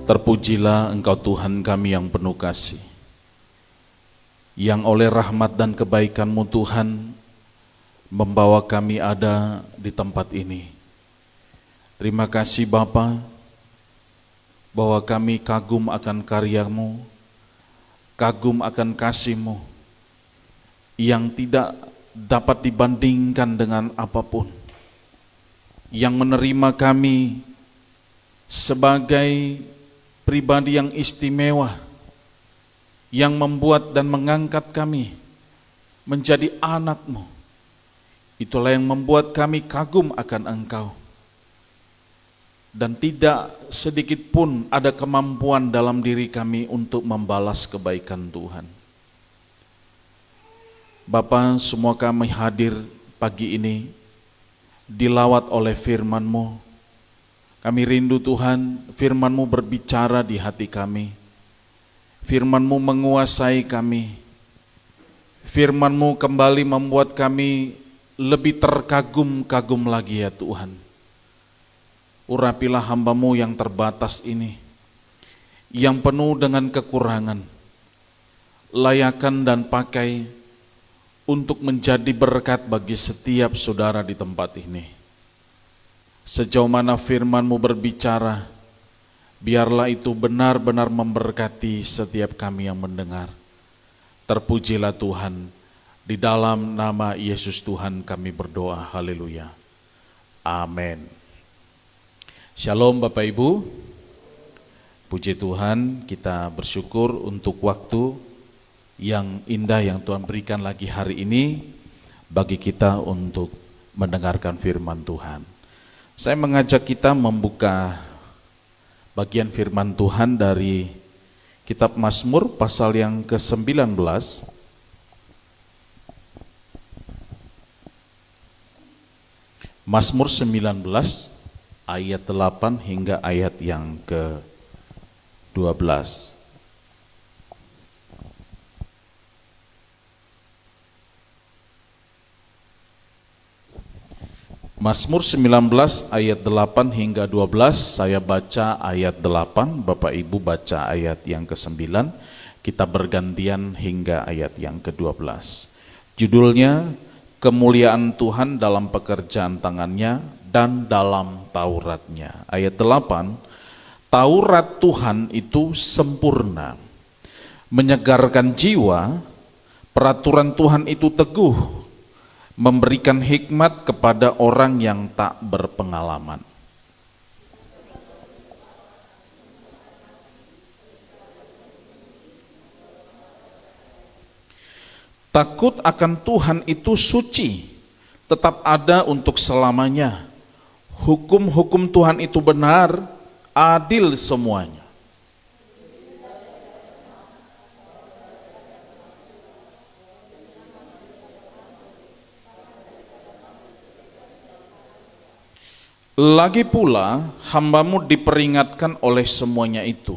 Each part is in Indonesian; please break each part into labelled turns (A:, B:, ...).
A: Terpujilah Engkau Tuhan kami yang penuh kasih, yang oleh rahmat dan kebaikan-Mu Tuhan membawa kami ada di tempat ini. Terima kasih Bapa, bahwa kami kagum akan karya-Mu, kagum akan kasih-Mu yang tidak dapat dibandingkan dengan apapun, yang menerima kami sebagai pribadi yang istimewa, yang membuat dan mengangkat kami menjadi anak-Mu. Itulah yang membuat kami kagum akan Engkau. Dan tidak sedikit pun ada kemampuan dalam diri kami untuk membalas kebaikan Tuhan. Bapa, semua kami hadir pagi ini dilawat oleh firman-Mu. Kami rindu Tuhan, firman-Mu berbicara di hati kami. Firman-Mu menguasai kami. Firman-Mu kembali membuat kami lebih terkagum-kagum lagi ya Tuhan. Urapilah hamba-Mu yang terbatas ini, yang penuh dengan kekurangan. Layakan dan pakai untuk menjadi berkat bagi setiap saudara di tempat ini. Sejauh mana firman-Mu berbicara, biarlah itu benar-benar memberkati setiap kami yang mendengar. Terpujilah Tuhan, di dalam nama Yesus Tuhan kami berdoa, haleluya, amin. Shalom Bapak Ibu, puji Tuhan, kita bersyukur untuk waktu yang indah yang Tuhan berikan lagi hari ini bagi kita untuk mendengarkan firman Tuhan. Saya mengajak kita membuka bagian firman Tuhan dari kitab Mazmur pasal yang ke-19. Mazmur 19 ayat 8 hingga ayat yang ke-12. Mazmur 19 ayat 8 hingga 12, saya baca ayat 8, Bapak Ibu baca ayat yang ke-9, kita bergantian hingga ayat yang ke-12. Judulnya, Kemuliaan Tuhan dalam pekerjaan tangannya dan dalam Tauratnya. Ayat 8, Taurat Tuhan itu sempurna, menyegarkan jiwa, peraturan Tuhan itu teguh, memberikan hikmat kepada orang yang tak berpengalaman. Takut akan Tuhan itu suci, tetap ada untuk selamanya. Hukum-hukum Tuhan itu benar, adil semuanya. Lagi pula hamba-Mu diperingatkan oleh semuanya itu,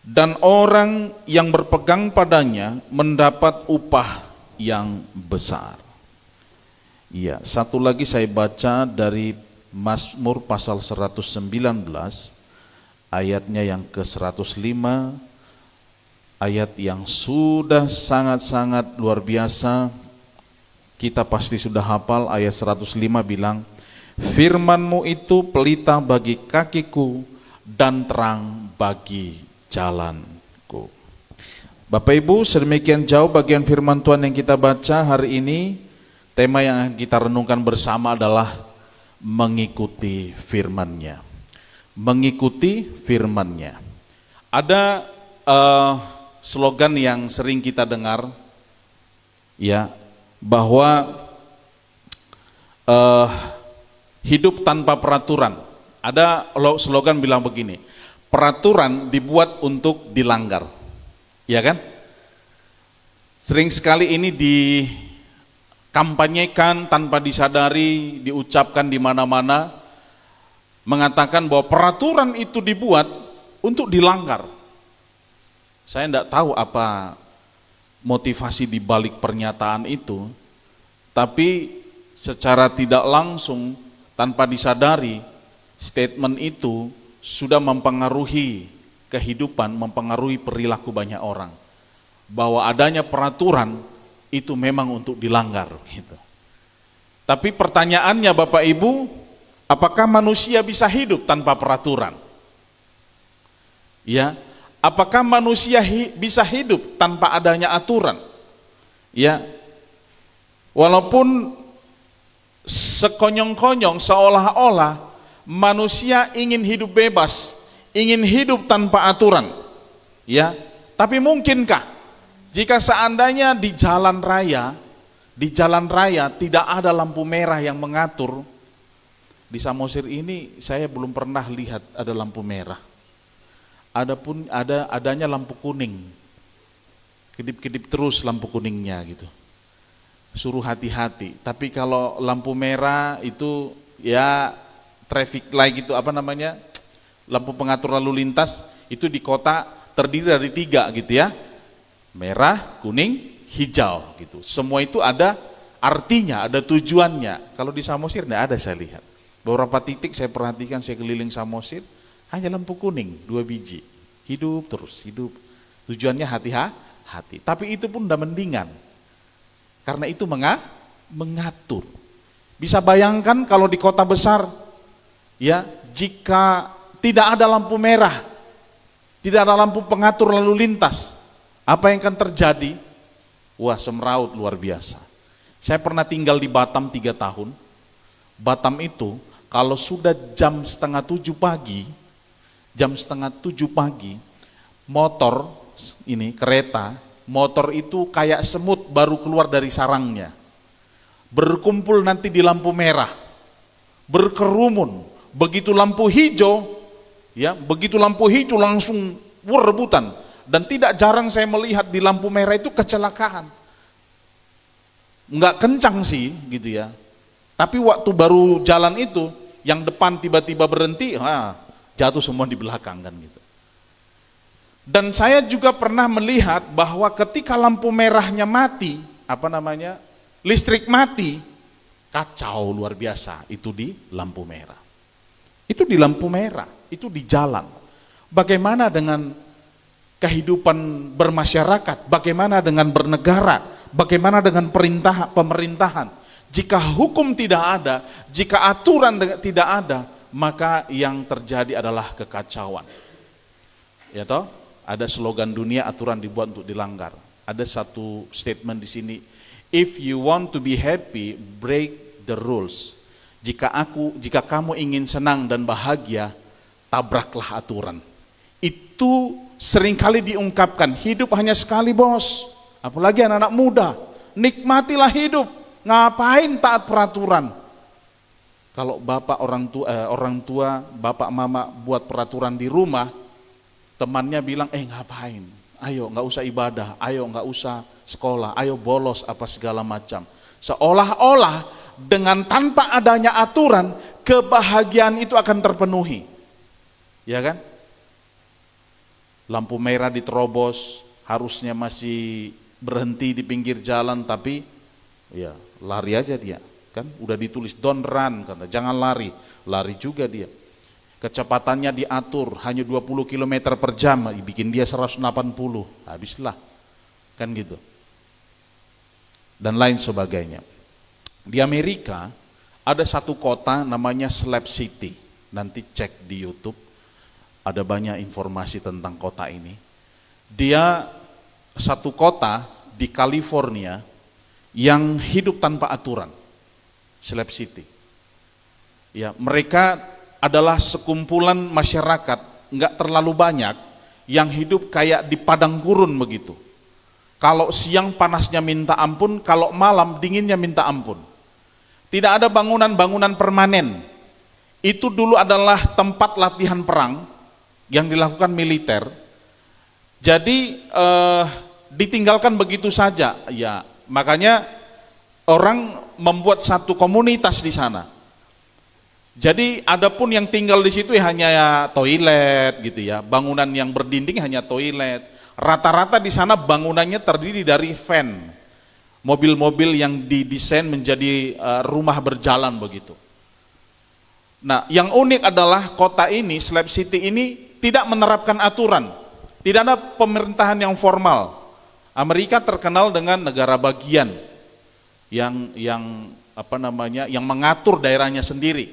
A: dan orang yang berpegang padanya mendapat upah yang besar. Ya, satu lagi saya baca dari Mazmur pasal 119 ayatnya yang ke-105, ayat yang sudah sangat-sangat luar biasa. Kita pasti sudah hafal. Ayat 105 bilang, Firman-Mu itu pelita bagi kakiku dan terang bagi jalanku. Bapak Ibu, sedemikian jauh bagian firman Tuhan yang kita baca hari ini. Tema yang kita renungkan bersama adalah mengikuti firman-Nya. Mengikuti firman-Nya. Ada slogan yang sering kita dengar, ya, bahwa hidup tanpa peraturan. Ada slogan bilang begini, peraturan dibuat untuk dilanggar, ya kan? Sering sekali ini dikampanyekan tanpa disadari, diucapkan di mana-mana, mengatakan bahwa peraturan itu dibuat untuk dilanggar. Saya tidak tahu apa motivasi di balik pernyataan itu, tapi secara tidak langsung, tanpa disadari, statement itu sudah mempengaruhi kehidupan mempengaruhi perilaku banyak orang. Bahwa adanya peraturan itu memang untuk dilanggar gitu. Tapi pertanyaannya Bapak Ibu, apakah manusia bisa hidup tanpa peraturan? Ya, apakah manusia bisa hidup tanpa adanya aturan? Ya, walaupun sekonyong-konyong seolah-olah manusia ingin hidup bebas, ingin hidup tanpa aturan. Ya, tapi mungkinkah jika seandainya di jalan raya tidak ada lampu merah yang mengatur? Di Samosir ini saya belum pernah lihat ada lampu merah. Adapun adanya lampu kuning. Kedip-kedip terus lampu kuningnya gitu. Suruh hati-hati. Tapi kalau lampu merah itu ya traffic light gitu, apa namanya? Lampu pengatur lalu lintas itu di kota terdiri dari 3 gitu ya. Merah, kuning, hijau gitu. Semua itu ada artinya, ada tujuannya. Kalau di Samosir tidak ada saya lihat. Beberapa titik saya perhatikan, saya keliling Samosir, hanya lampu kuning 2 biji. Hidup terus, hidup. Tujuannya hati-hati. Tapi itu pun udah mendingan. Karena itu mengatur. Bisa bayangkan kalau di kota besar, ya, jika tidak ada lampu merah, tidak ada lampu pengatur lalu lintas, apa yang akan terjadi? Wah, semeraut luar biasa. Saya pernah tinggal di Batam 3 tahun. Batam itu kalau sudah jam 6:30 pagi, motor ini, kereta, motor itu kayak semut baru keluar dari sarangnya. Berkumpul nanti di lampu merah, berkerumun. Begitu lampu hijau, ya, begitu lampu hijau langsung rebutan. Dan tidak jarang saya melihat di lampu merah itu kecelakaan. Enggak kencang sih gitu ya. Tapi waktu baru jalan itu, yang depan tiba-tiba berhenti, jatuh semua di belakang kan gitu. Dan saya juga pernah melihat bahwa ketika lampu merahnya mati, listrik mati, kacau luar biasa itu di lampu merah. Itu di lampu merah, itu di jalan. Bagaimana dengan kehidupan bermasyarakat, bagaimana dengan bernegara, bagaimana dengan pemerintahan? Jika hukum tidak ada, jika aturan tidak ada, maka yang terjadi adalah kekacauan. Ya toh? Ada slogan dunia, aturan dibuat untuk dilanggar. Ada satu statement di sini, if you want to be happy, break the rules. Jika kamu ingin senang dan bahagia, tabraklah aturan. Itu seringkali diungkapkan, hidup hanya sekali bos, apalagi anak-anak muda, nikmatilah hidup, ngapain taat peraturan. Kalau orang tua, bapak mama buat peraturan di rumah, temannya bilang, ngapain, ayo nggak usah ibadah, ayo nggak usah sekolah, ayo bolos apa segala macam. Seolah-olah dengan tanpa adanya aturan, kebahagiaan itu akan terpenuhi, ya kan? Lampu merah diterobos, harusnya masih berhenti di pinggir jalan, tapi ya lari aja dia, kan? Udah ditulis don't run, kata jangan lari, lari juga dia. Kecepatannya diatur hanya 20 km per jam, bikin dia 180, habislah, kan gitu. Dan lain sebagainya. Di Amerika ada satu kota namanya Slab City, nanti cek di YouTube. Ada banyak informasi tentang kota ini. Dia satu kota di California yang hidup tanpa aturan. Slab City. Ya, mereka adalah sekumpulan masyarakat, enggak terlalu banyak, yang hidup kayak di padang gurun begitu. Kalau siang panasnya minta ampun, kalau malam dinginnya minta ampun. Tidak ada bangunan-bangunan permanen. Itu dulu adalah tempat latihan perang yang dilakukan militer. Jadi ditinggalkan begitu saja, ya. Makanya orang membuat satu komunitas di sana. Jadi adapun yang tinggal di situ hanya toilet gitu ya. Bangunan yang berdinding hanya toilet. Rata-rata di sana bangunannya terdiri dari van. Mobil-mobil yang didesain menjadi rumah berjalan begitu. Nah, yang unik adalah kota ini, Slab City ini tidak menerapkan aturan, tidak ada pemerintahan yang formal. Amerika terkenal dengan negara bagian yang mengatur daerahnya sendiri,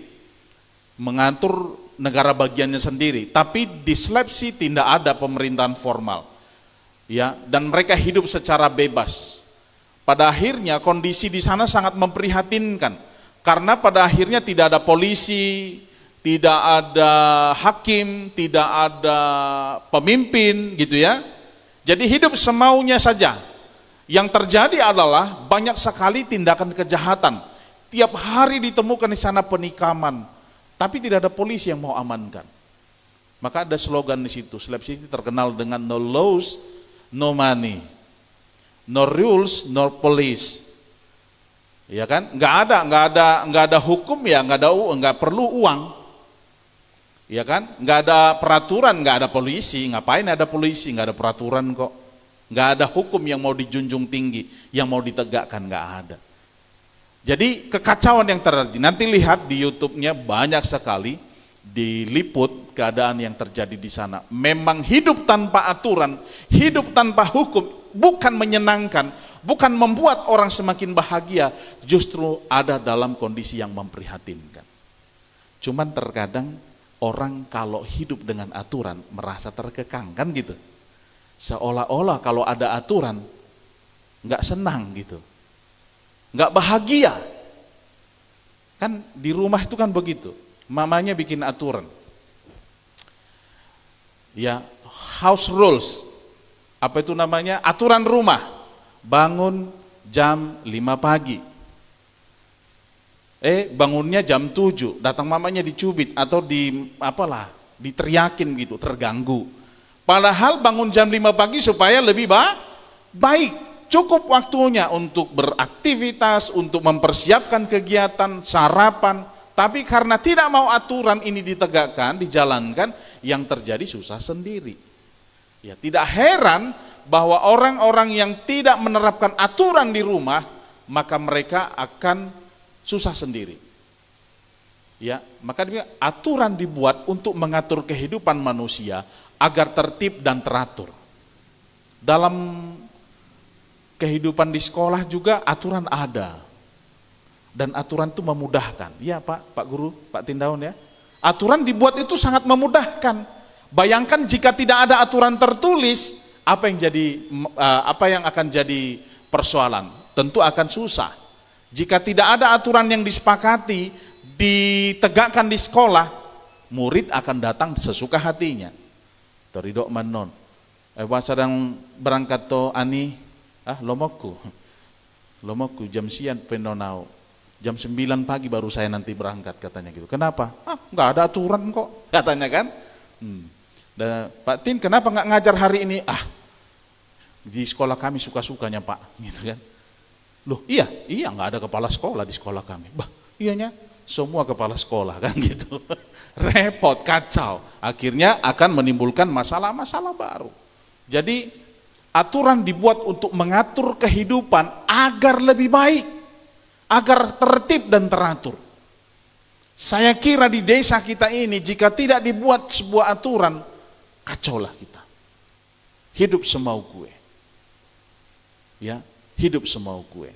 A: mengatur negara bagiannya sendiri. Tapi di Sulawesi tidak ada pemerintahan formal, ya, dan mereka hidup secara bebas. Pada akhirnya kondisi di sana sangat memprihatinkan, karena pada akhirnya tidak ada polisi, tidak ada hakim, tidak ada pemimpin gitu ya. Jadi hidup semaunya saja. Yang terjadi adalah banyak sekali tindakan kejahatan. Tiap hari ditemukan di sana penikaman, tapi tidak ada polisi yang mau amankan. Maka ada slogan di situ. Sulawesi terkenal dengan no laws, no money, no rules, no police. Ya kan? Nggak ada hukum ya, nggak perlu uang. Ya kan? Nggak ada peraturan, nggak ada polisi. Ngapain ada polisi? Nggak ada peraturan kok. Nggak ada hukum yang mau dijunjung tinggi, yang mau ditegakkan, nggak ada. Jadi kekacauan yang terjadi. Nanti lihat di YouTube-nya banyak sekali diliput keadaan yang terjadi di sana. Memang hidup tanpa aturan, hidup tanpa hukum bukan menyenangkan, bukan membuat orang semakin bahagia, justru ada dalam kondisi yang memprihatinkan. Cuman terkadang orang kalau hidup dengan aturan merasa terkekang, kan gitu. Seolah-olah kalau ada aturan nggak senang gitu, nggak bahagia. Kan di rumah itu kan begitu, mamanya bikin aturan, ya, house rules, apa itu namanya, aturan rumah, bangun jam 5 pagi, bangunnya jam 7, datang mamanya dicubit atau diteriakin gitu, terganggu. Padahal bangun jam 5 pagi supaya lebih baik, cukup waktunya untuk beraktivitas, untuk mempersiapkan kegiatan, sarapan. Tapi karena tidak mau aturan ini ditegakkan, dijalankan, yang terjadi susah sendiri. Ya, tidak heran bahwa orang-orang yang tidak menerapkan aturan di rumah, maka mereka akan susah sendiri. Ya, maka aturan dibuat untuk mengatur kehidupan manusia agar tertib dan teratur. Dalam kehidupan di sekolah juga aturan ada. Dan aturan itu memudahkan. Ya Pak Guru, Pak Tindaun ya. Aturan dibuat itu sangat memudahkan. Bayangkan jika tidak ada aturan tertulis, apa yang akan jadi persoalan? Tentu akan susah. Jika tidak ada aturan yang disepakati, ditegakkan di sekolah, murid akan datang sesuka hatinya. Torido manon. Sedang berangkat to ani, lomoku jam sian penonau. Jam 9 pagi baru saya nanti berangkat, katanya gitu. Kenapa? Nggak ada aturan kok, katanya kan. Dan Pak Tin, kenapa nggak ngajar hari ini? Di sekolah kami suka-sukanya Pak, gitu kan. Loh iya nggak ada kepala sekolah di sekolah kami. Iyanya semua kepala sekolah kan gitu. Repot, kacau. Akhirnya akan menimbulkan masalah-masalah baru. Jadi aturan dibuat untuk mengatur kehidupan agar lebih baik, agar tertib dan teratur. Saya kira di desa kita ini jika tidak dibuat sebuah aturan, kacaulah kita. Hidup semau gue. Ya, hidup semau gue.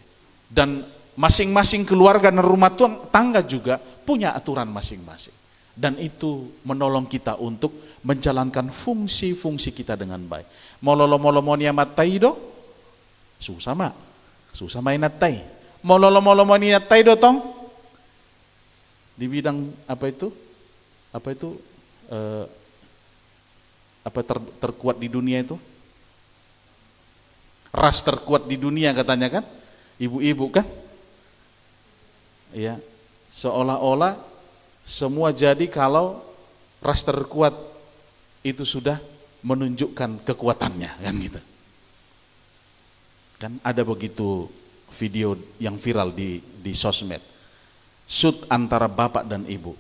A: Dan masing-masing keluarga dan rumah tangga juga punya aturan masing-masing. Dan itu menolong kita untuk menjalankan fungsi-fungsi kita dengan baik. Mololo-molomonia mataido, susah main natai. Mololo-molomonia taido tong, di bidang terkuat di dunia itu, ras terkuat di dunia katanya kan, ibu-ibu kan, ya, seolah-olah semua jadi kalau ras terkuat itu sudah menunjukkan kekuatannya kan gitu. Kan ada begitu video yang viral di sosmed. Shoot antara bapak dan ibu.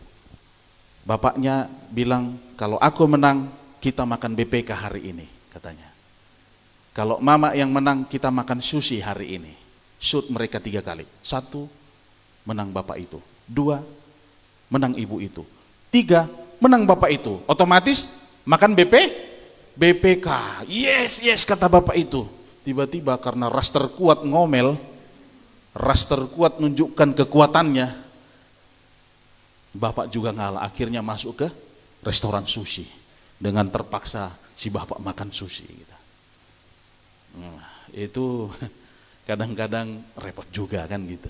A: Bapaknya bilang, kalau aku menang kita makan BPK hari ini, katanya. Kalau mama yang menang kita makan sushi hari ini. Shoot mereka 3 kali. 1, menang bapak itu. 2, menang ibu itu. 3, menang bapak itu. Otomatis Makan BPK. Yes, yes kata bapak itu. Tiba-tiba karena ras terkuat ngomel, ras terkuat nunjukkan kekuatannya, bapak juga ngalah. Akhirnya masuk ke restoran sushi. Dengan terpaksa si bapak makan sushi. Nah, itu kadang-kadang repot juga kan gitu.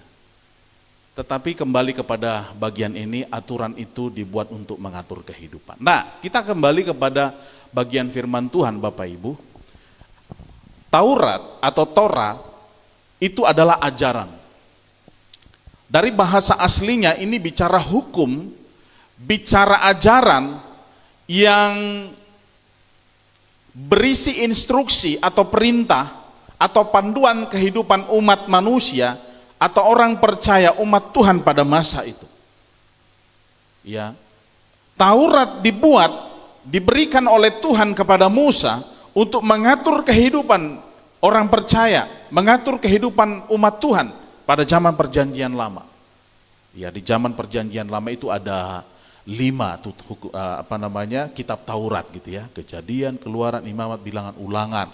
A: Tetapi kembali kepada bagian ini, aturan itu dibuat untuk mengatur kehidupan. Nah, kita kembali kepada bagian firman Tuhan Bapak Ibu. Taurat atau Torah itu adalah ajaran. Dari bahasa aslinya ini bicara hukum, bicara ajaran yang berisi instruksi atau perintah atau panduan kehidupan umat manusia atau orang percaya umat Tuhan pada masa itu. Ya. Taurat diberikan oleh Tuhan kepada Musa untuk mengatur kehidupan orang percaya, mengatur kehidupan umat Tuhan pada zaman perjanjian lama. Ya, di zaman perjanjian lama itu ada 5 kitab Taurat gitu ya. Kejadian, Keluaran, Imamat, Bilangan, Ulangan.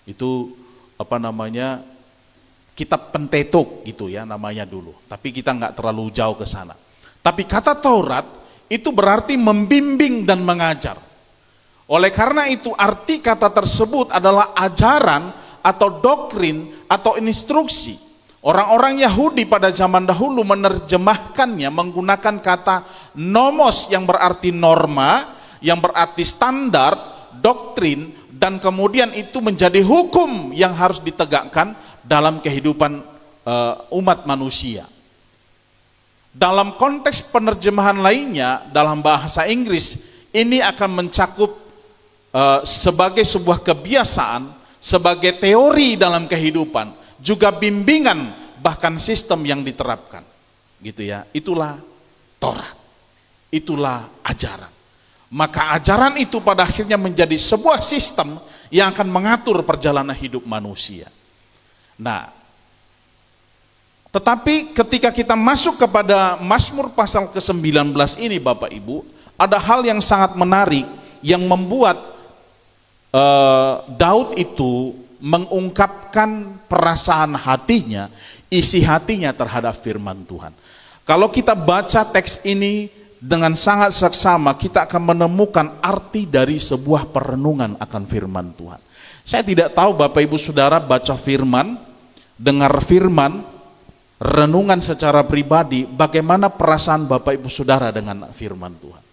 A: Itu kitab Pentateuch gitu ya namanya dulu. Tapi kita nggak terlalu jauh ke sana. Tapi kata Taurat itu berarti membimbing dan mengajar. Oleh karena itu arti kata tersebut adalah ajaran atau doktrin atau instruksi. Orang-orang Yahudi pada zaman dahulu menerjemahkannya menggunakan kata nomos yang berarti norma, yang berarti standar, doktrin, dan kemudian itu menjadi hukum yang harus ditegakkan dalam kehidupan umat manusia. Dalam konteks penerjemahan lainnya, dalam bahasa Inggris, ini akan mencakup sebagai sebuah kebiasaan, sebagai teori dalam kehidupan, juga bimbingan, bahkan sistem yang diterapkan. Gitu ya, itulah Taurat, itulah ajaran. Maka ajaran itu pada akhirnya menjadi sebuah sistem yang akan mengatur perjalanan hidup manusia. Nah, tetapi ketika kita masuk kepada Mazmur pasal ke-19 ini Bapak Ibu, ada hal yang sangat menarik yang membuat Daud itu mengungkapkan perasaan hatinya, isi hatinya terhadap firman Tuhan. Kalau kita baca teks ini dengan sangat seksama, kita akan menemukan arti dari sebuah perenungan akan firman Tuhan. Saya tidak tahu Bapak Ibu Saudara baca firman, dengar firman, renungan secara pribadi, bagaimana perasaan Bapak Ibu Saudara dengan firman Tuhan.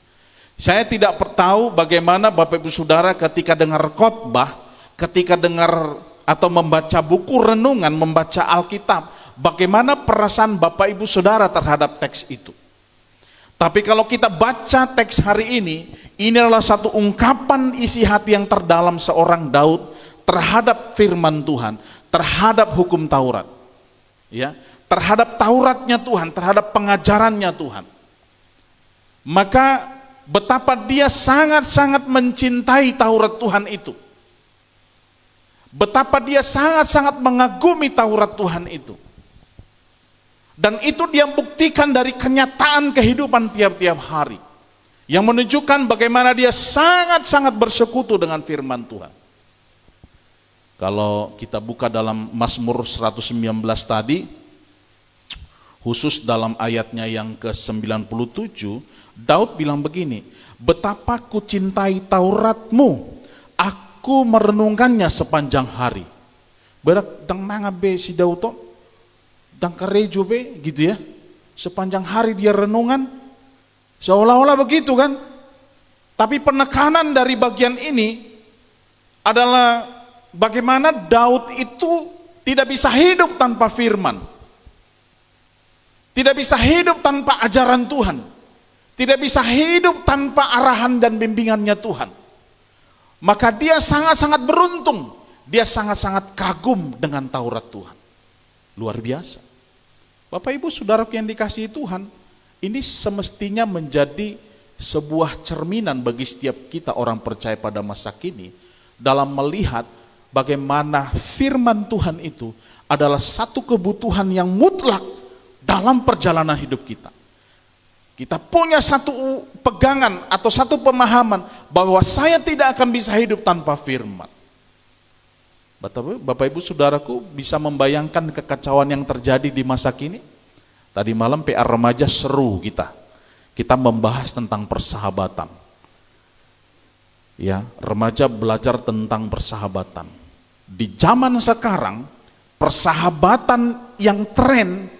A: Saya tidak tahu bagaimana Bapak Ibu Saudara ketika dengar khotbah, ketika dengar atau membaca buku renungan, membaca Alkitab, bagaimana perasaan Bapak Ibu Saudara terhadap teks itu. Tapi kalau kita baca teks hari ini adalah satu ungkapan isi hati yang terdalam seorang Daud terhadap firman Tuhan, terhadap hukum Taurat. Ya, terhadap Tauratnya Tuhan, terhadap pengajarannya Tuhan. Maka betapa dia sangat-sangat mencintai Taurat Tuhan itu. Betapa dia sangat-sangat mengagumi Taurat Tuhan itu. Dan itu dia buktikan dari kenyataan kehidupan tiap-tiap hari. Yang menunjukkan bagaimana dia sangat-sangat bersekutu dengan firman Tuhan. Kalau kita buka dalam Mazmur 119 tadi, khusus dalam ayatnya yang ke-97, Daud bilang begini, betapa ku cintai Tauratmu, aku merenungkannya sepanjang hari. Berak dang nangabe si Daud to, dang karejo be gitu ya. Sepanjang hari dia renungan, seolah-olah begitu kan. Tapi penekanan dari bagian ini adalah bagaimana Daud itu tidak bisa hidup tanpa firman. Tidak bisa hidup tanpa ajaran Tuhan. Tidak bisa hidup tanpa arahan dan bimbingannya Tuhan. Maka dia sangat-sangat beruntung. Dia sangat-sangat kagum dengan Taurat Tuhan. Luar biasa. Bapak Ibu Saudara yang dikasihi Tuhan, ini semestinya menjadi sebuah cerminan bagi setiap kita orang percaya pada masa kini dalam melihat bagaimana firman Tuhan itu adalah satu kebutuhan yang mutlak dalam perjalanan hidup kita. Kita punya satu pegangan atau satu pemahaman bahwa saya tidak akan bisa hidup tanpa firman. Bapak Ibu Saudaraku bisa membayangkan kekacauan yang terjadi di masa kini? Tadi malam PR Remaja seru kita. Kita membahas tentang persahabatan. Ya, remaja belajar tentang persahabatan. Di zaman sekarang, persahabatan yang tren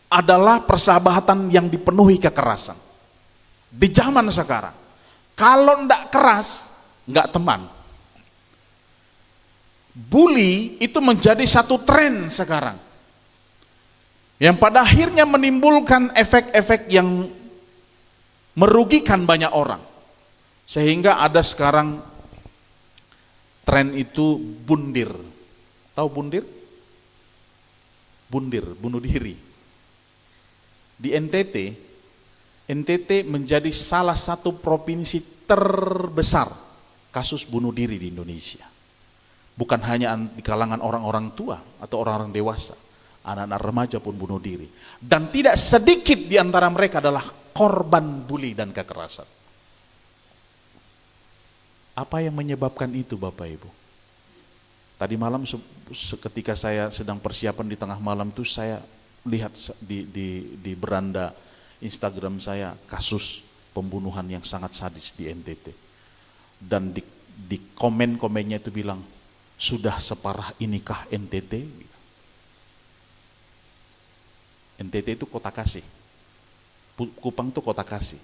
A: adalah persahabatan yang dipenuhi kekerasan. Di zaman sekarang, kalau enggak keras, enggak teman. Bully itu menjadi satu tren sekarang, yang pada akhirnya menimbulkan efek-efek yang merugikan banyak orang. Sehingga ada sekarang tren itu bundir. Tahu bundir? Bundir, bunuh diri. Di NTT menjadi salah satu provinsi terbesar kasus bunuh diri di Indonesia. Bukan hanya di kalangan orang-orang tua atau orang-orang dewasa, anak-anak remaja pun bunuh diri. Dan tidak sedikit di antara mereka adalah korban bully dan kekerasan. Apa yang menyebabkan itu Bapak Ibu? Tadi malam ketika saya sedang persiapan di tengah malam itu saya lihat di beranda Instagram saya kasus pembunuhan yang sangat sadis di NTT. Dan di komen-komennya itu bilang, sudah separah inikah NTT? NTT itu kota kasih. Kupang itu kota kasih.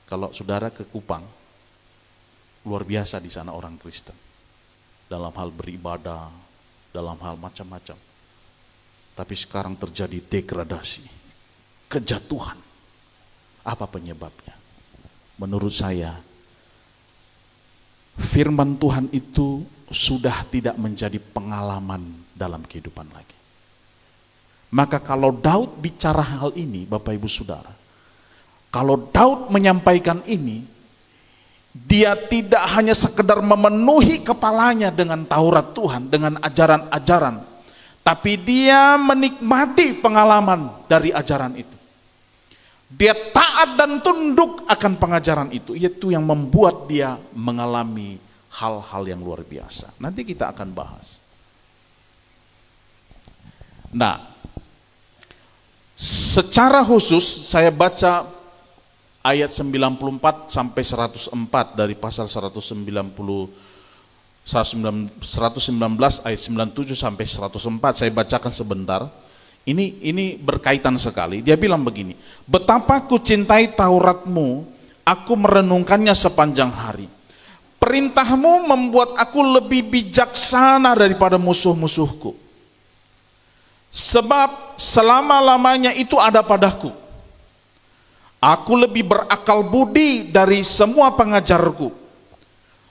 A: Kalau saudara ke Kupang, luar biasa di sana orang Kristen. Dalam hal beribadah, dalam hal macam-macam. Tapi sekarang terjadi degradasi, kejatuhan. Apa penyebabnya? Menurut saya, firman Tuhan itu sudah tidak menjadi pengalaman dalam kehidupan lagi. Maka kalau Daud bicara hal ini, Bapak Ibu Saudara, kalau Daud menyampaikan ini, dia tidak hanya sekedar memenuhi kepalanya dengan Taurat Tuhan, dengan ajaran-ajaran, tapi dia menikmati pengalaman dari ajaran itu. Dia taat dan tunduk akan pengajaran itu yang membuat dia mengalami hal-hal yang luar biasa. Nanti kita akan bahas. Nah, secara khusus saya baca ayat 94 sampai 104 dari pasal 119 ayat 97 sampai 104, saya bacakan sebentar. Ini berkaitan sekali. Dia bilang begini, betapa ku cintai Tauratmu, aku merenungkannya sepanjang hari. Perintahmu membuat aku lebih bijaksana daripada musuh-musuhku. Sebab selama-lamanya itu ada padaku. Aku lebih berakal budi dari semua pengajarku.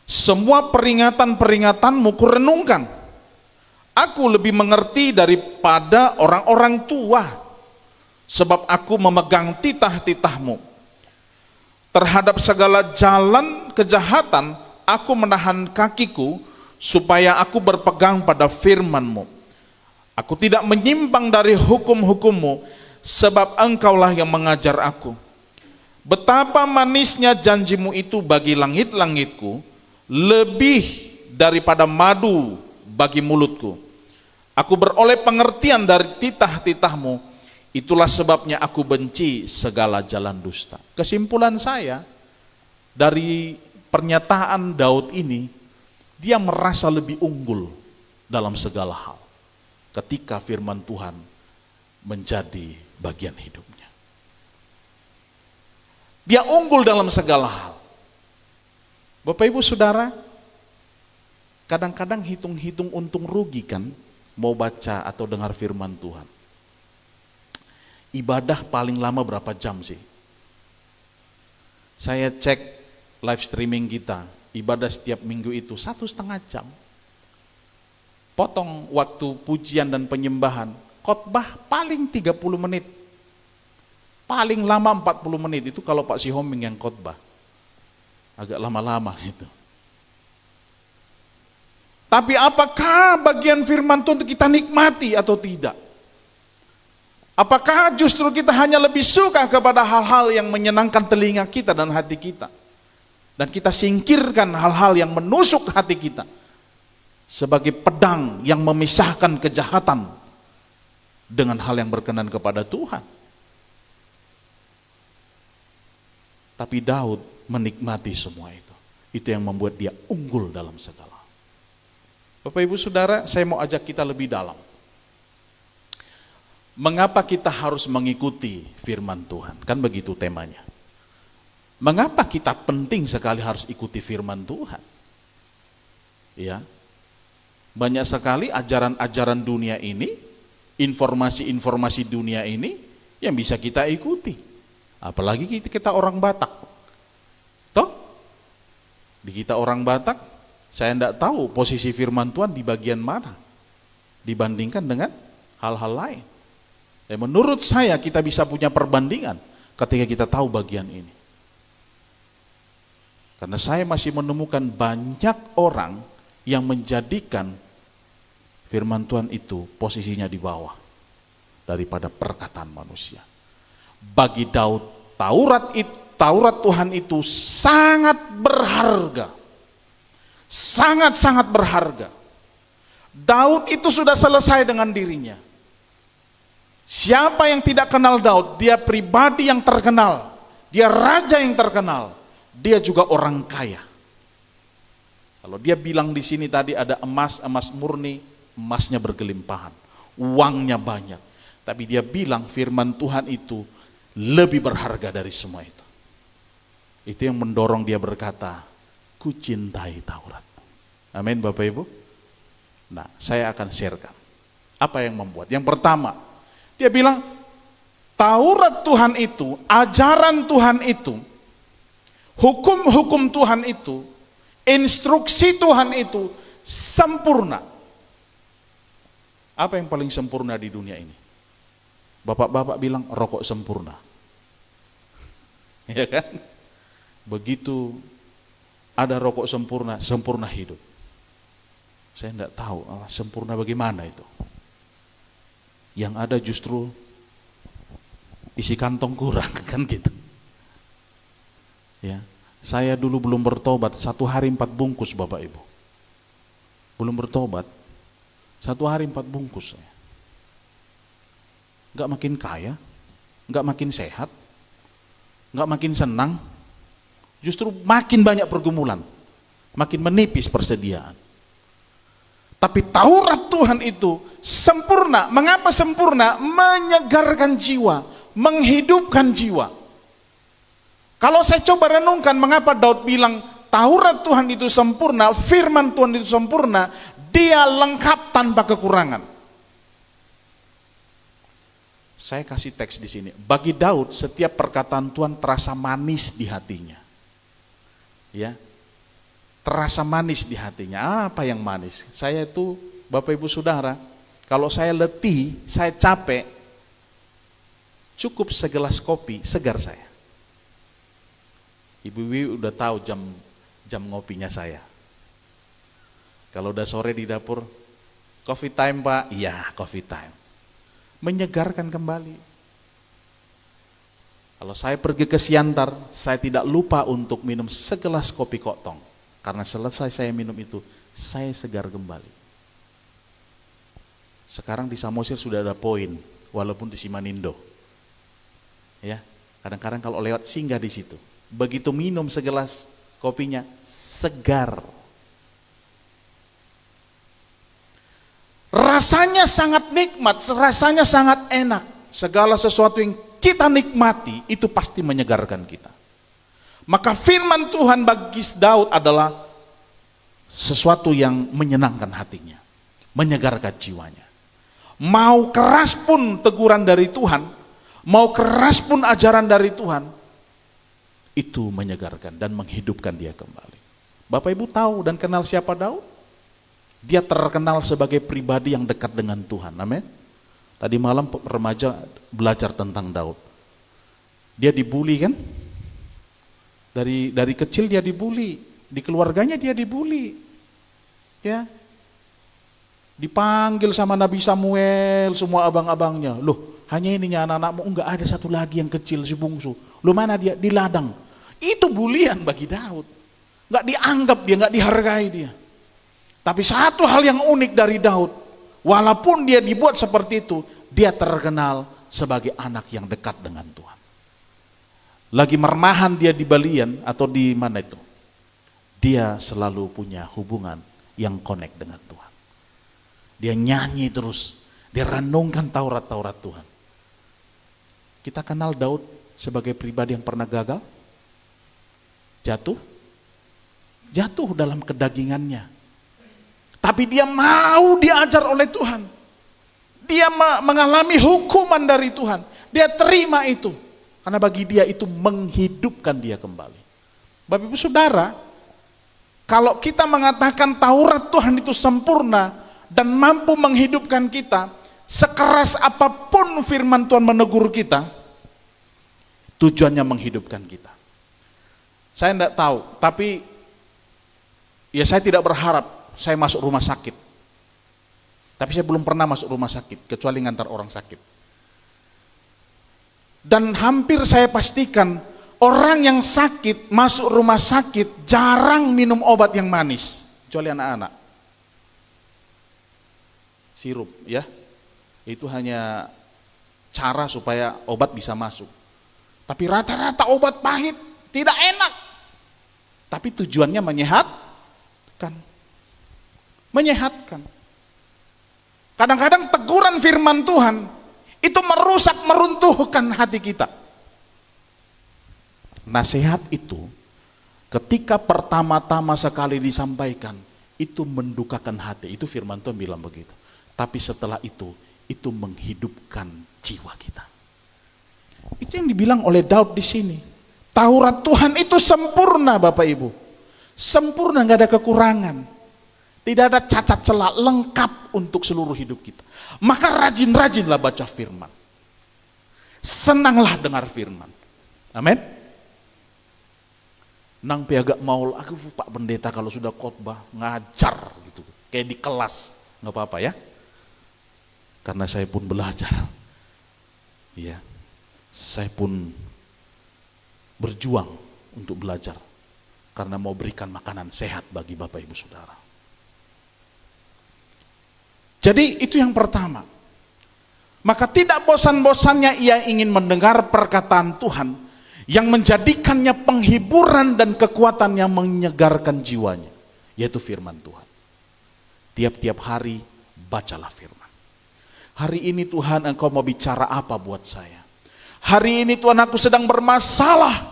A: Semua peringatan-peringatanmu kurenungkan. Aku lebih mengerti daripada orang-orang tua. Sebab aku memegang titah-titahmu. Terhadap segala jalan kejahatan, aku menahan kakiku, supaya aku berpegang pada firman-Mu. Aku tidak menyimpang dari hukum-hukum-Mu, sebab Engkaulah yang mengajar aku. Betapa manisnya janjimu itu bagi langit-langitku, lebih daripada madu bagi mulutku. Aku beroleh pengertian dari titah-titahmu, itulah sebabnya aku benci segala jalan dusta. Kesimpulan saya dari pernyataan Daud ini, dia merasa lebih unggul dalam segala hal ketika firman Tuhan menjadi bagian hidupnya. Dia unggul dalam segala hal. Bapak Ibu Saudara, kadang-kadang hitung-hitung untung rugi kan mau baca atau dengar firman Tuhan. Ibadah paling lama berapa jam sih? Saya cek live streaming kita, ibadah setiap minggu itu 1,5 jam. Potong waktu pujian dan penyembahan, khotbah paling 30 menit. Paling lama 40 menit, itu kalau Pak Sihoming yang khotbah. Agak lama-lama itu. Tapi apakah bagian firman Tuhan kita nikmati atau tidak? Apakah justru kita hanya lebih suka kepada hal-hal yang menyenangkan telinga kita dan hati kita? Dan kita singkirkan hal-hal yang menusuk hati kita sebagai pedang yang memisahkan kejahatan dengan hal yang berkenan kepada Tuhan. Tapi Daud menikmati semua itu. Itu yang membuat dia unggul dalam segala. Bapak Ibu Saudara, saya mau ajak kita lebih dalam. Mengapa kita harus mengikuti firman Tuhan? Kan begitu temanya. Mengapa kita penting sekali harus ikuti firman Tuhan? Ya. Banyak sekali ajaran-ajaran dunia ini, informasi-informasi dunia ini yang bisa kita ikuti. Apalagi kita orang Batak. Toh? Di kita orang Batak, saya tidak tahu posisi firman Tuhan di bagian mana dibandingkan dengan hal-hal lain. Dan menurut saya kita bisa punya perbandingan ketika kita tahu bagian ini. Karena saya masih menemukan banyak orang yang menjadikan firman Tuhan itu posisinya di bawah daripada perkataan manusia. Bagi Daud, Taurat Tuhan itu sangat berharga. Sangat-sangat berharga. Daud itu sudah selesai dengan dirinya. Siapa yang tidak kenal Daud, dia pribadi yang terkenal. Dia raja yang terkenal. Dia juga orang kaya. Kalau dia bilang di sini tadi ada emas murni, emasnya bergelimpahan, uangnya banyak. Tapi dia bilang firman Tuhan itu lebih berharga dari semua itu. Itu yang mendorong dia berkata, ku cintai Taurat. Amin Bapak Ibu. Nah, saya akan sharekan apa yang membuat. Yang pertama, dia bilang Taurat Tuhan itu, ajaran Tuhan itu, hukum-hukum Tuhan itu, instruksi Tuhan itu sempurna. Apa yang paling sempurna di dunia ini? Bapak-bapak bilang rokok sempurna. Ya kan? Begitu ada rokok sempurna, sempurna hidup. Saya tidak tahu sempurna bagaimana itu. Yang ada justru isi kantong kurang, kan gitu. Ya, saya dulu belum bertobat, 1 hari 4 bungkus Bapak Ibu. Belum bertobat, 1 hari 4 bungkus. Gak makin kaya, gak makin sehat, gak makin senang, justru makin banyak pergumulan, makin menipis persediaan. Tapi Taurat Tuhan itu sempurna. Mengapa sempurna? Menyegarkan jiwa, menghidupkan jiwa. Kalau saya coba renungkan mengapa Daud bilang Taurat Tuhan itu sempurna, firman Tuhan itu sempurna, dia lengkap tanpa kekurangan. Saya kasih teks di sini. Bagi Daud setiap perkataan Tuhan terasa manis di hatinya. Ya. Terasa manis di hatinya. Apa yang manis? Saya itu Bapak Ibu Saudara, kalau saya letih, saya capek, cukup segelas kopi, segar saya. Ibu Wiwi udah tahu jam ngopinya saya. Kalau udah sore di dapur, coffee time Pak? Iya, coffee time. Menyegarkan kembali. Kalau saya pergi ke Siantar, saya tidak lupa untuk minum segelas kopi kotong. Karena selesai saya minum itu, saya segar kembali. Sekarang di Samosir sudah ada poin, walaupun di Simanindo. Ya, kadang-kadang kalau lewat singgah di situ. Begitu minum segelas kopinya, segar. Rasanya sangat nikmat, rasanya sangat enak. Segala sesuatu yang kita nikmati, itu pasti menyegarkan kita. Maka firman Tuhan bagi Daud adalah sesuatu yang menyenangkan hatinya, menyegarkan jiwanya. Mau keras pun teguran dari Tuhan, mau keras pun ajaran dari Tuhan, itu menyegarkan dan menghidupkan dia kembali. Bapak Ibu tahu dan kenal siapa Daud? Dia terkenal sebagai pribadi yang dekat dengan Tuhan. Amin. Tadi malam remaja belajar tentang Daud. Dia dibully kan? Dari kecil dia dibully, di keluarganya dia dibully. Ya. Dipanggil sama Nabi Samuel semua abang-abangnya. Loh, hanya ininya anak-anakmu, enggak ada satu lagi yang kecil si bungsu. Loh mana dia? Di ladang. Itu bulian bagi Daud. nggak dianggap dia, nggak dihargai dia. Tapi satu hal yang unik dari Daud, walaupun dia dibuat seperti itu, dia terkenal sebagai anak yang dekat dengan Tuhan. Lagi mermahan dia di Balian atau di mana itu, dia selalu punya hubungan yang connect dengan Tuhan. Dia nyanyi terus, dia renungkan Taurat-Taurat Tuhan. Kita kenal Daud sebagai pribadi yang pernah gagal, jatuh dalam kedagingannya. Tapi dia mau diajar oleh Tuhan. Dia mengalami hukuman dari Tuhan. Dia terima itu. Karena bagi dia itu menghidupkan dia kembali. Bapak Ibu Saudara, kalau kita mengatakan Taurat Tuhan itu sempurna dan mampu menghidupkan kita, sekeras apapun firman Tuhan menegur kita, tujuannya menghidupkan kita. Saya tidak tahu, tapi ya saya tidak berharap saya masuk rumah sakit. Tapi saya belum pernah masuk rumah sakit, kecuali ngantar orang sakit. Dan hampir saya pastikan, orang yang sakit masuk rumah sakit jarang minum obat yang manis, kecuali anak-anak. Sirup ya, itu hanya cara supaya obat bisa masuk. Tapi rata-rata obat pahit, tidak enak. Tapi tujuannya menyehatkan. Menyehatkan. Kadang-kadang teguran firman Tuhan itu merusak, meruntuhkan hati kita. Nasihat itu ketika pertama-tama sekali disampaikan, itu mendukakan hati. Itu firman Tuhan bilang begitu. Tapi setelah itu menghidupkan jiwa kita. Itu yang dibilang oleh Daud di sini. Taurat Tuhan itu sempurna, Bapak Ibu. Sempurna, nggak ada kekurangan. Tidak ada cacat celah, lengkap untuk seluruh hidup kita. Maka rajin-rajinlah baca firman. Senanglah dengar firman. Amin. Nang piagak maul, aku Pak Pendeta kalau sudah khotbah ngajar gitu, kayak di kelas, nggak apa-apa ya. Karena saya pun belajar. Iya. Saya pun berjuang untuk belajar karena mau berikan makanan sehat bagi Bapak Ibu Saudara. Jadi itu yang pertama. Maka tidak bosan-bosannya ia ingin mendengar perkataan Tuhan yang menjadikannya penghiburan dan kekuatan yang menyegarkan jiwanya, yaitu firman Tuhan. Tiap-tiap hari bacalah firman. Hari ini Tuhan, Engkau mau bicara apa buat saya? Hari ini Tuhan, aku sedang bermasalah,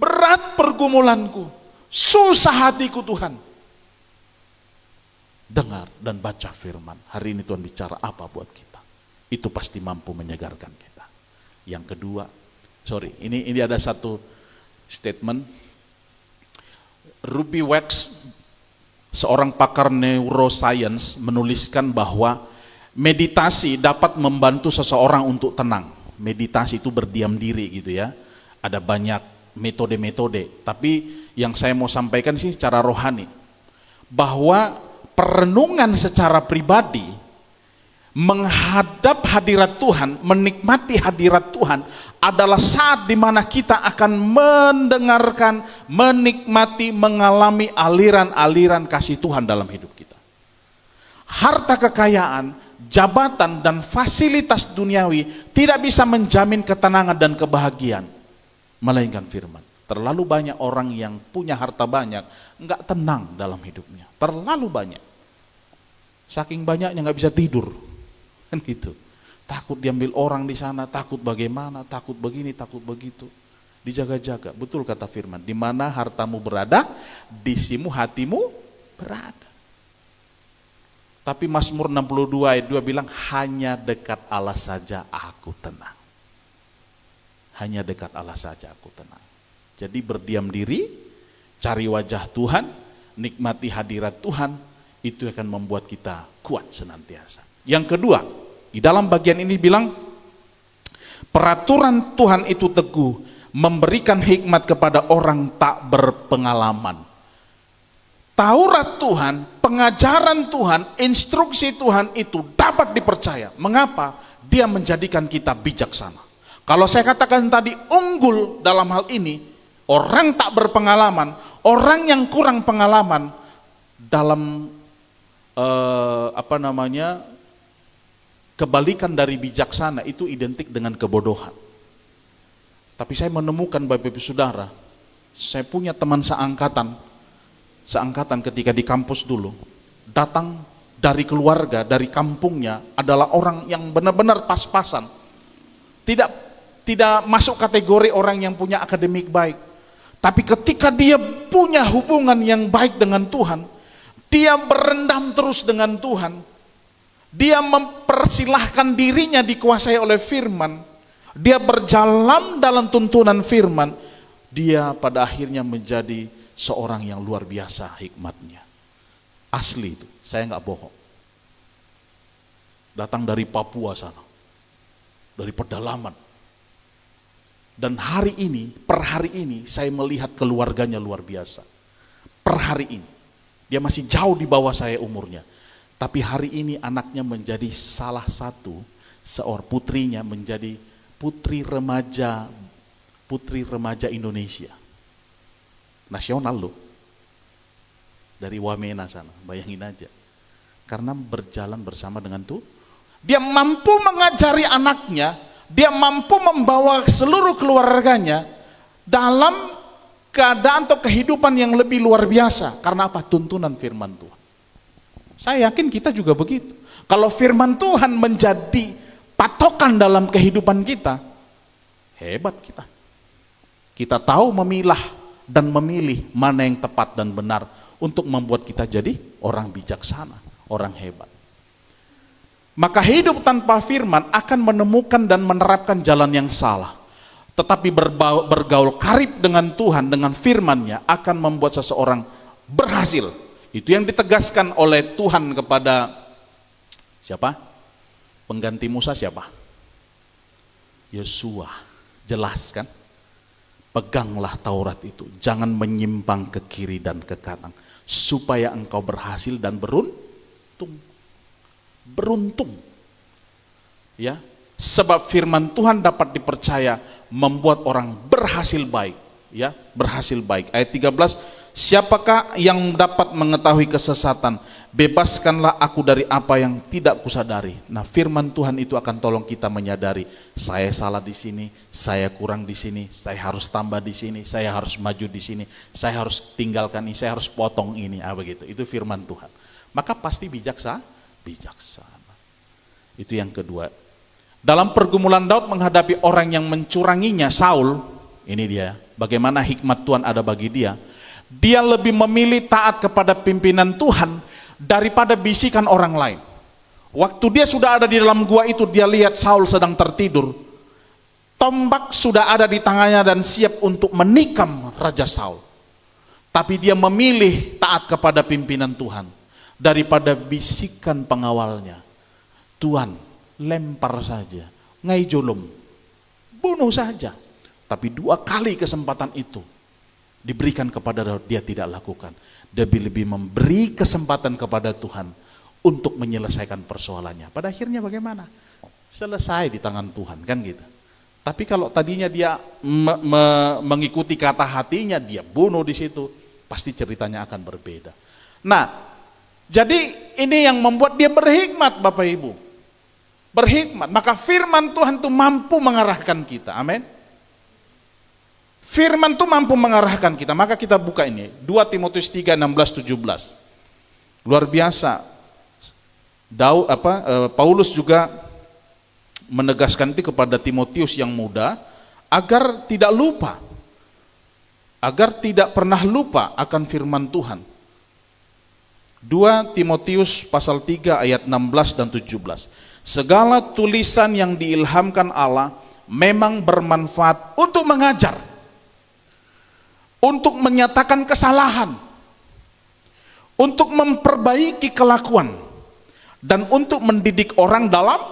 A: berat pergumulanku, susah hatiku Tuhan. Dengar dan baca firman. Hari ini Tuhan bicara apa buat kita. Itu pasti mampu menyegarkan kita. Yang kedua, ini ada satu statement. Ruby Wax, seorang pakar neuroscience, menuliskan bahwa meditasi dapat membantu seseorang untuk tenang. Meditasi itu berdiam diri gitu ya. Ada banyak metode-metode. Tapi yang saya mau sampaikan sih secara rohani. Bahwa perenungan secara pribadi, menghadap hadirat Tuhan, menikmati hadirat Tuhan adalah saat dimana kita akan mendengarkan, menikmati, mengalami aliran-aliran kasih Tuhan dalam hidup kita. Harta kekayaan, jabatan, dan fasilitas duniawi tidak bisa menjamin ketenangan dan kebahagiaan, melainkan firman. Terlalu banyak orang yang punya harta banyak, nggak tenang dalam hidupnya. Terlalu banyak. Saking banyaknya nggak bisa tidur. Kan gitu. Takut diambil orang di sana, takut bagaimana, takut begini, takut begitu. Dijaga-jaga. Betul kata firman. Di mana hartamu berada, di situ hatimu berada. Tapi Mazmur 62 ayat 2 bilang, hanya dekat Allah saja aku tenang. Hanya dekat Allah saja aku tenang. Jadi berdiam diri, cari wajah Tuhan, nikmati hadirat Tuhan, itu akan membuat kita kuat senantiasa. Yang kedua, di dalam bagian ini bilang, peraturan Tuhan itu teguh, memberikan hikmat kepada orang tak berpengalaman. Taurat Tuhan, pengajaran Tuhan, instruksi Tuhan itu dapat dipercaya. Mengapa? Dia menjadikan kita bijaksana. Kalau saya katakan tadi unggul dalam hal ini, orang tak berpengalaman, Orang yang kurang pengalaman dalam kebalikan dari bijaksana itu identik dengan kebodohan. Tapi saya menemukan Bapak Ibu Saudara, saya punya teman seangkatan ketika di kampus dulu, datang dari keluarga, dari kampungnya adalah orang yang benar-benar pas-pasan. Tidak masuk kategori orang yang punya akademik baik. Tapi ketika dia punya hubungan yang baik dengan Tuhan, dia berendam terus dengan Tuhan. Dia mempersilahkan dirinya dikuasai oleh firman. Dia berjalan dalam tuntunan firman. Dia pada akhirnya menjadi seorang yang luar biasa hikmatnya. Asli itu, saya nggak bohong. Datang dari Papua sana, dari pedalaman. Dan per hari ini saya melihat keluarganya luar biasa. Per hari ini, dia masih jauh di bawah saya umurnya. Tapi hari ini anaknya menjadi salah satu, seorang putrinya menjadi putri remaja Indonesia. Nasional loh. Dari Wamena sana, bayangin aja. Karena berjalan bersama dengan Tuhan. Dia mampu mengajari anaknya, dia mampu membawa seluruh keluarganya dalam keadaan atau kehidupan yang lebih luar biasa. Karena apa? Tuntunan firman Tuhan. Saya yakin kita juga begitu. Kalau firman Tuhan menjadi patokan dalam kehidupan kita, hebat kita. Kita tahu memilah dan memilih mana yang tepat dan benar untuk membuat kita jadi orang bijaksana, orang hebat. Maka hidup tanpa firman akan menemukan dan menerapkan jalan yang salah. Tetapi bergaul karib dengan Tuhan, dengan firman-Nya akan membuat seseorang berhasil. Itu yang ditegaskan oleh Tuhan kepada siapa? Pengganti Musa siapa? Yosua. Jelas kan? Peganglah Taurat itu, jangan menyimpang ke kiri dan ke kanan, supaya engkau berhasil dan beruntung. Ya, sebab firman Tuhan dapat dipercaya membuat orang berhasil baik, ya, berhasil baik. Ayat 13, siapakah yang dapat mengetahui kesesatan? Bebaskanlah aku dari apa yang tidak kusadari. Nah, firman Tuhan itu akan tolong kita menyadari, saya salah di sini, saya kurang di sini, saya harus tambah di sini, saya harus maju di sini, saya harus tinggalkan ini, saya harus potong ini, begitu. Itu firman Tuhan. Maka pasti bijaksana. Itu yang kedua. Dalam pergumulan Daud menghadapi orang yang mencuranginya, Saul, ini dia, bagaimana hikmat Tuhan ada bagi dia. Dia lebih memilih taat kepada pimpinan Tuhan daripada bisikan orang lain. Waktu dia sudah ada di dalam gua itu, dia lihat Saul sedang tertidur. Tombak sudah ada di tangannya dan siap untuk menikam Raja Saul. Tapi dia memilih taat kepada pimpinan Tuhan daripada bisikan pengawalnya. Tuhan, lempar saja, ngai jolom, bunuh saja. Tapi 2 kali kesempatan itu diberikan kepada Daud, dia tidak lakukan. Dia lebih memberi kesempatan kepada Tuhan untuk menyelesaikan persoalannya. Pada akhirnya bagaimana? Selesai di tangan Tuhan, kan gitu. Tapi kalau tadinya dia mengikuti kata hatinya, dia bunuh di situ, pasti ceritanya akan berbeda. Nah, jadi ini yang membuat dia berhikmat, Bapak Ibu. Berhikmat, maka firman Tuhan itu mampu mengarahkan kita, amin. Firman itu mampu mengarahkan kita, maka kita buka ini, 2 Timotius 3, 16-17. Luar biasa, Paulus juga menegaskan itu kepada Timotius yang muda, agar tidak lupa, agar tidak pernah lupa akan firman Tuhan. 2 Timotius pasal 3 ayat 16 dan 17. Segala tulisan yang diilhamkan Allah memang bermanfaat untuk mengajar, untuk menyatakan kesalahan, untuk memperbaiki kelakuan, dan untuk mendidik orang dalam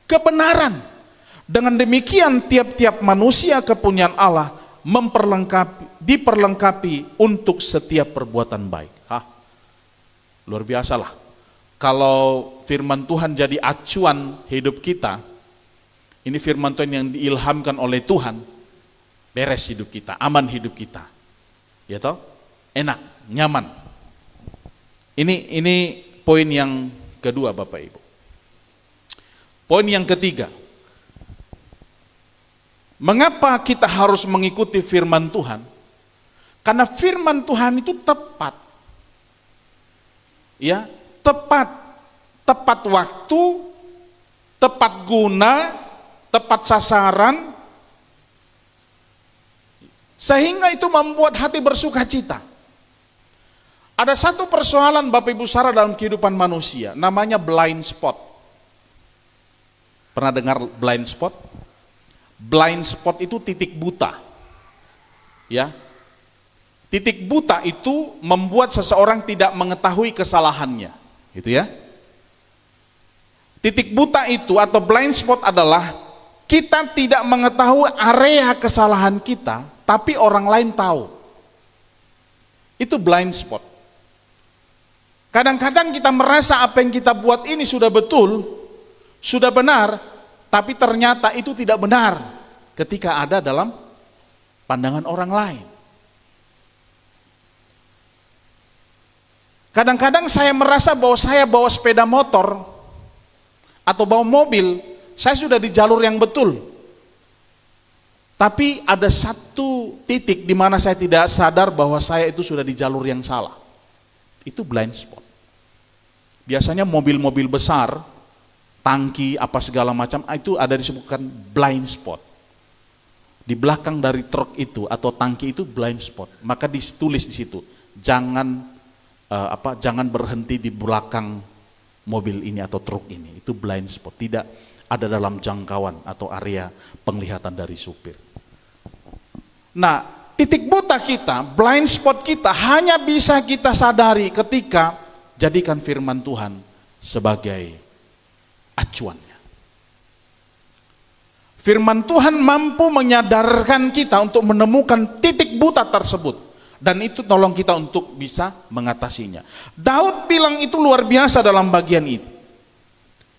A: kebenaran. Dengan demikian tiap-tiap manusia kepunyaan Allah diperlengkapi untuk setiap perbuatan baik. Luar biasa lah. Kalau firman Tuhan jadi acuan hidup kita, ini firman Tuhan yang diilhamkan oleh Tuhan, beres hidup kita, aman hidup kita. Ya toh? enak, nyaman. Ini poin yang kedua Bapak Ibu. Poin yang ketiga, mengapa kita harus mengikuti firman Tuhan? Karena firman Tuhan itu tepat. Ya, tepat waktu, tepat guna, tepat sasaran, sehingga itu membuat hati bersuka cita. Ada satu persoalan Bapak Ibu Saudara dalam kehidupan manusia, namanya blind spot. Pernah dengar blind spot? Blind spot itu titik buta. Ya. Titik buta itu membuat seseorang tidak mengetahui kesalahannya, gitu ya. Titik buta itu atau blind spot adalah kita tidak mengetahui area kesalahan kita, tapi orang lain tahu. Itu blind spot. Kadang-kadang kita merasa apa yang kita buat ini sudah betul, sudah benar, tapi ternyata itu tidak benar ketika ada dalam pandangan orang lain. Kadang-kadang saya merasa bahwa saya bawa sepeda motor atau bawa mobil, saya sudah di jalur yang betul. Tapi ada satu titik di mana saya tidak sadar bahwa saya itu sudah di jalur yang salah. Itu blind spot. Biasanya mobil-mobil besar, tangki apa segala macam, itu ada disebutkan blind spot. Di belakang dari truk itu atau tangki itu blind spot. Maka ditulis di situ, jangan berhenti di belakang mobil ini atau truk ini. Itu blind spot, tidak ada dalam jangkauan atau area penglihatan dari supir. Nah, titik buta kita, blind spot kita hanya bisa kita sadari ketika jadikan firman Tuhan sebagai acuannya. Firman Tuhan mampu menyadarkan kita untuk menemukan titik buta tersebut. Dan itu tolong kita untuk bisa mengatasinya. Daud bilang itu luar biasa dalam bagian itu.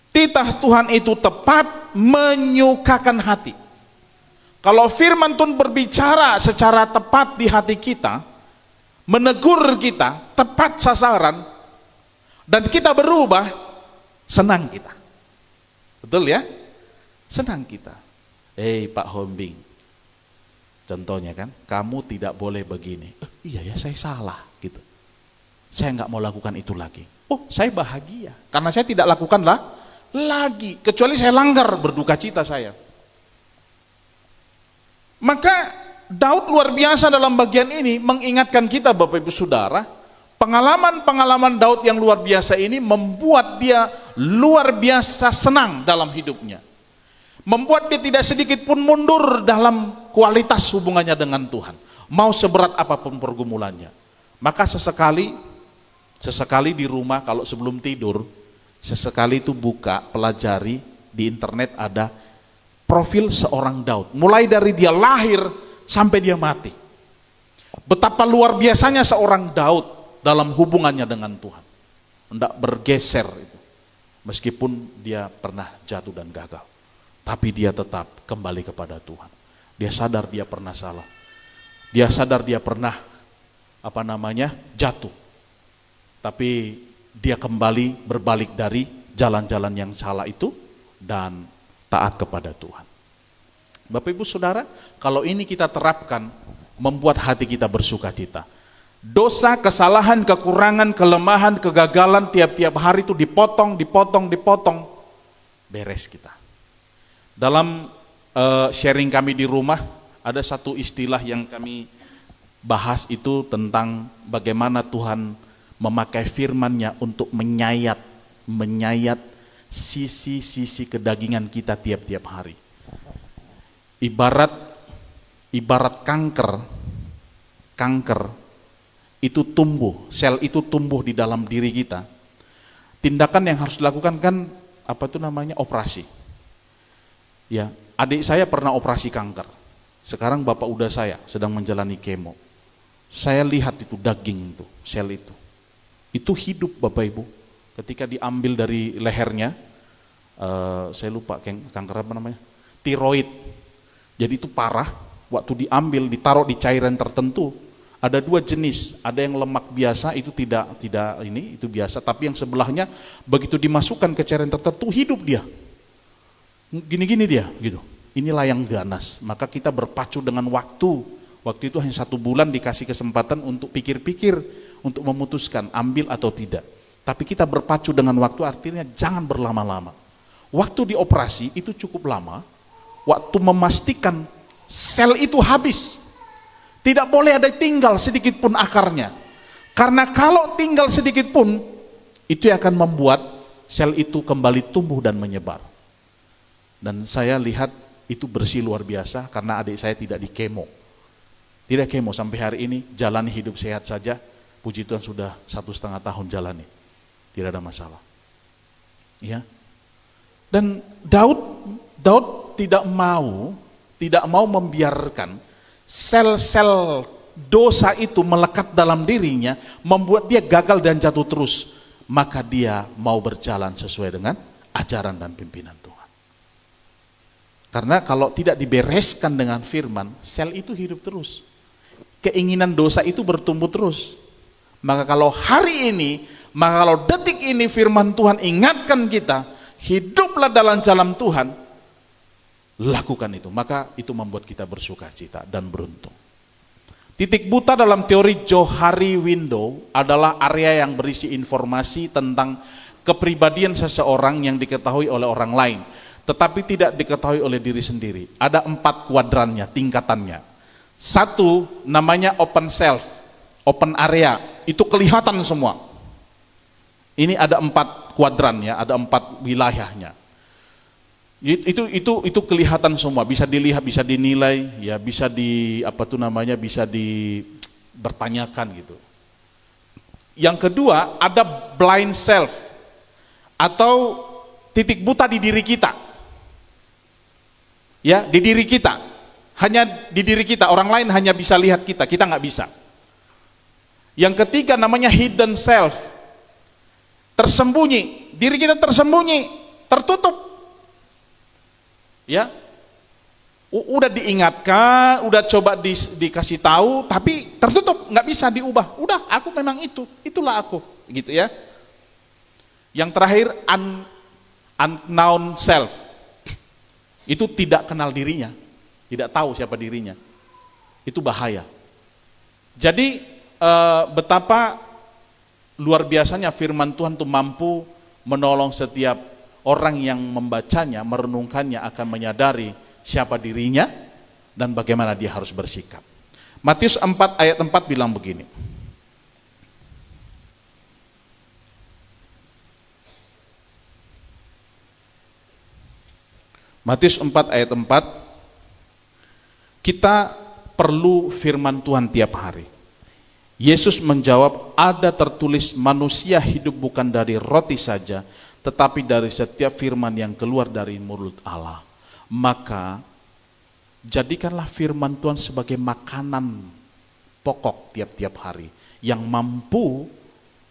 A: Titah Tuhan itu tepat, menyukakan hati. Kalau firman Tuhan berbicara secara tepat di hati kita, menegur kita, tepat sasaran, dan kita berubah, senang kita. Betul ya? Senang kita. Pak Hombing, contohnya kan, kamu tidak boleh begini. Iya ya, saya salah gitu. Saya nggak mau lakukan itu lagi. Oh, saya bahagia karena saya tidak lakukanlah lagi, kecuali saya langgar, berduka cita saya. Maka Daud luar biasa dalam bagian ini mengingatkan kita Bapak Ibu Saudara, pengalaman-pengalaman Daud yang luar biasa ini membuat dia luar biasa senang dalam hidupnya. Membuat dia tidak sedikit pun mundur dalam kualitas hubungannya dengan Tuhan. Mau seberat apapun pergumulannya. Maka sesekali di rumah kalau sebelum tidur, sesekali itu buka, pelajari di internet ada profil seorang Daud. Mulai dari dia lahir sampai dia mati. Betapa luar biasanya seorang Daud dalam hubungannya dengan Tuhan. Hendak bergeser itu. Meskipun dia pernah jatuh dan gagal. Tapi dia tetap kembali kepada Tuhan. Dia sadar dia pernah salah. Dia sadar dia pernah jatuh. Tapi dia kembali berbalik dari jalan-jalan yang salah itu dan taat kepada Tuhan. Bapak Ibu Saudara, kalau ini kita terapkan, membuat hati kita bersuka cita. Dosa, kesalahan, kekurangan, kelemahan, kegagalan tiap-tiap hari itu dipotong, beres kita. Dalam sharing kami di rumah, ada satu istilah yang kami bahas itu tentang bagaimana Tuhan memakai firman-Nya untuk menyayat sisi-sisi kedagingan kita tiap-tiap hari. Ibarat kanker itu tumbuh, sel itu tumbuh di dalam diri kita. Tindakan yang harus dilakukan kan operasi. Ya, adik saya pernah operasi kanker. Sekarang bapak udah saya sedang menjalani kemo. Saya lihat itu daging itu, sel itu. Itu hidup Bapak Ibu. Ketika diambil dari lehernya, saya lupa kanker apa namanya, tiroid. Jadi itu parah. Waktu diambil, ditaruh di cairan tertentu, Ada dua jenis, ada yang lemak biasa itu tidak ini itu biasa, tapi yang sebelahnya begitu dimasukkan ke cairan tertentu hidup dia. Gini-gini dia gitu. Inilah yang ganas. Maka kita berpacu dengan waktu. Waktu itu hanya 1 bulan dikasih kesempatan untuk pikir-pikir, untuk memutuskan ambil atau tidak. Tapi kita berpacu dengan waktu artinya jangan berlama-lama. Waktu dioperasi itu cukup lama. Waktu memastikan sel itu habis. Tidak boleh ada tinggal sedikit pun akarnya. Karena kalau tinggal sedikit pun, itu akan membuat sel itu kembali tumbuh dan menyebar. Dan saya lihat itu bersih luar biasa karena adik saya tidak di kemo. Tidak kemo sampai hari ini, jalani hidup sehat saja. Puji Tuhan sudah 1,5 tahun jalani. Tidak ada masalah. Ya. Dan Daud tidak mau membiarkan sel-sel dosa itu melekat dalam dirinya, membuat dia gagal dan jatuh terus. Maka dia mau berjalan sesuai dengan ajaran dan pimpinan Tuhan. Karena kalau tidak dibereskan dengan firman, sel itu hidup terus. Keinginan dosa itu bertumbuh terus. Maka kalau hari ini, maka kalau detik ini firman Tuhan ingatkan kita, hiduplah dalam jalan Tuhan, lakukan itu. Maka itu membuat kita bersuka cita dan beruntung. Titik buta dalam teori Johari Window adalah area yang berisi informasi tentang kepribadian seseorang yang diketahui oleh orang lain, tetapi tidak diketahui oleh diri sendiri. Ada 4 kuadrannya, tingkatannya. 1 namanya open self, open area, itu kelihatan semua. Ini ada 4 kuadran ya, ada 4 wilayahnya. Itu kelihatan semua, bisa dilihat, bisa dinilai, ya bisa bisa dipertanyakan gitu. Yang kedua ada blind self atau titik buta di diri kita. Ya, di diri kita. Hanya di diri kita, orang lain hanya bisa lihat kita nggak bisa. Yang ketiga namanya hidden self. Tersembunyi, diri kita tersembunyi, tertutup. Ya. Udah diingatkan, udah coba dikasih tahu, tapi tertutup, nggak bisa diubah. Udah, aku memang itulah aku, gitu ya. Yang terakhir unknown self. Itu tidak kenal dirinya, tidak tahu siapa dirinya. Itu bahaya. Jadi betapa luar biasanya firman Tuhan itu mampu menolong setiap orang yang membacanya, merenungkannya akan menyadari siapa dirinya dan bagaimana dia harus bersikap. Matius 4 ayat 4 bilang begini. Matius 4 ayat 4, kita perlu firman Tuhan tiap hari. Yesus menjawab, ada tertulis manusia hidup bukan dari roti saja, tetapi dari setiap firman yang keluar dari mulut Allah. Maka jadikanlah firman Tuhan sebagai makanan pokok tiap-tiap hari yang mampu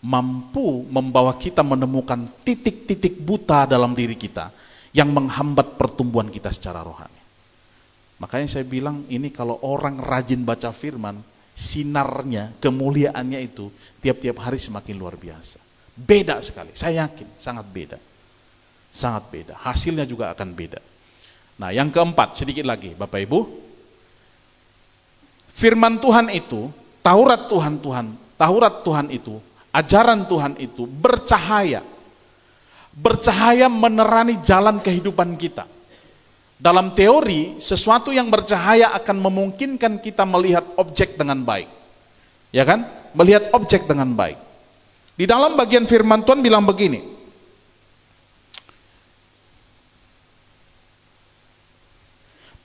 A: membawa kita menemukan titik-titik buta dalam diri kita yang menghambat pertumbuhan kita secara rohani. Makanya saya bilang ini kalau orang rajin baca firman, sinarnya, kemuliaannya itu tiap-tiap hari semakin luar biasa. Beda sekali, saya yakin sangat beda. Sangat beda, hasilnya juga akan beda. Nah yang keempat, sedikit lagi Bapak Ibu. Firman Tuhan itu, Taurat Tuhan itu, ajaran Tuhan itu bercahaya. Bercahaya menerani jalan kehidupan kita. Dalam teori, sesuatu yang bercahaya akan memungkinkan kita melihat objek dengan baik. Ya kan? Melihat objek dengan baik. Di dalam bagian firman Tuhan bilang begini.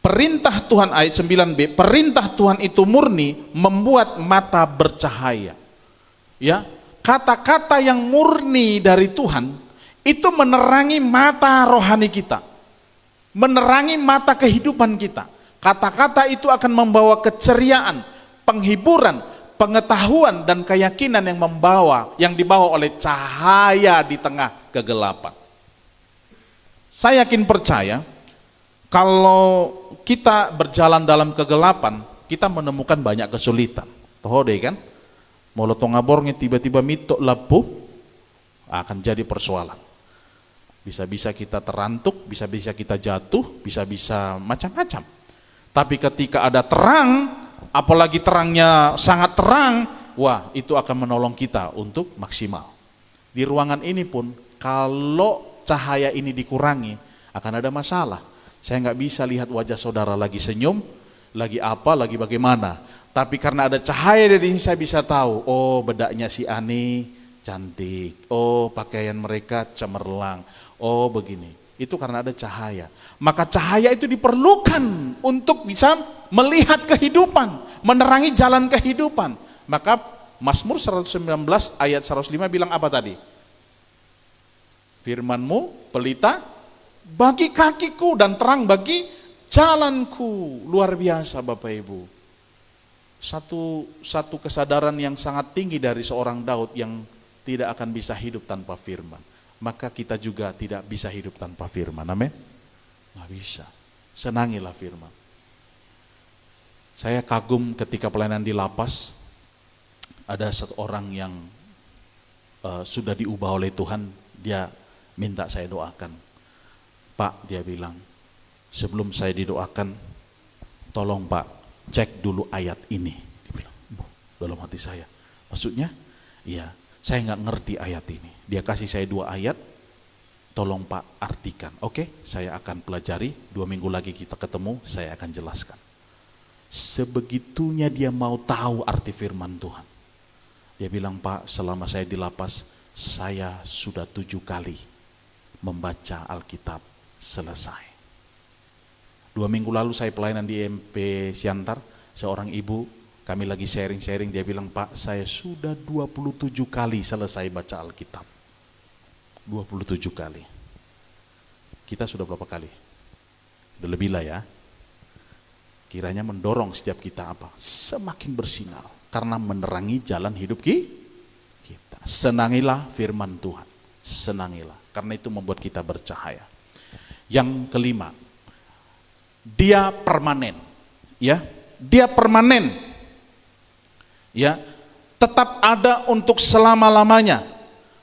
A: Perintah Tuhan ayat 9b, perintah Tuhan itu murni membuat mata bercahaya. Ya, kata-kata yang murni dari Tuhan itu menerangi mata rohani kita, menerangi mata kehidupan kita. Kata-kata itu akan membawa keceriaan, penghiburan, pengetahuan dan keyakinan yang dibawa oleh cahaya di tengah kegelapan. Saya yakin percaya kalau kita berjalan dalam kegelapan, kita menemukan banyak kesulitan. hode kan, molotong abornya tiba-tiba mitok lapu, akan jadi persoalan. Bisa-bisa kita terantuk, bisa-bisa kita jatuh, bisa-bisa macam-macam. Tapi ketika ada terang, apalagi terangnya sangat terang, wah itu akan menolong kita untuk maksimal. Di ruangan ini pun kalau cahaya ini dikurangi akan ada masalah. Saya nggak bisa lihat wajah saudara lagi senyum, lagi apa, lagi bagaimana. Tapi karena ada cahaya dari sini saya bisa tahu, oh bedaknya si Ani cantik, oh pakaian mereka cemerlang, oh begini. Itu karena ada cahaya. Maka cahaya itu diperlukan untuk bisa melihat kehidupan, menerangi jalan kehidupan. Maka Mazmur 119 ayat 105 bilang apa tadi? Firman-Mu pelita bagi kakiku dan terang bagi jalanku. Luar biasa Bapak Ibu. Satu kesadaran yang sangat tinggi dari seorang Daud yang tidak akan bisa hidup tanpa firman. Maka kita juga tidak bisa hidup tanpa firman. Amin. Nggak bisa. Senangilah firman. Saya kagum ketika pelayanan di lapas. Ada satu orang yang sudah diubah oleh Tuhan. Dia minta saya doakan. Pak, dia bilang, sebelum saya didoakan, tolong Pak, cek dulu ayat ini. Dia bilang, dalam hati saya. Maksudnya, iya, saya nggak ngerti ayat ini. Dia kasih saya 2 ayat, tolong Pak artikan. Oke, saya akan pelajari, 2 minggu lagi kita ketemu, saya akan jelaskan. Sebegitunya dia mau tahu arti firman Tuhan. Dia bilang, Pak, selama saya di lapas, saya sudah 7 kali membaca Alkitab selesai. 2 minggu lalu saya pelayanan di MP Siantar, seorang ibu, kami lagi sharing-sharing, dia bilang, Pak, saya sudah 27 kali selesai baca Alkitab. 27 kali. Kita sudah berapa kali? Udah lebih lah ya. Kiranya mendorong setiap kita apa? Semakin bersinar. Karena menerangi jalan hidup kita. Senangilah firman Tuhan. Senangilah. Karena itu membuat kita bercahaya. Yang kelima, dia permanen. Ya, dia permanen. Ya, tetap ada untuk selama-lamanya.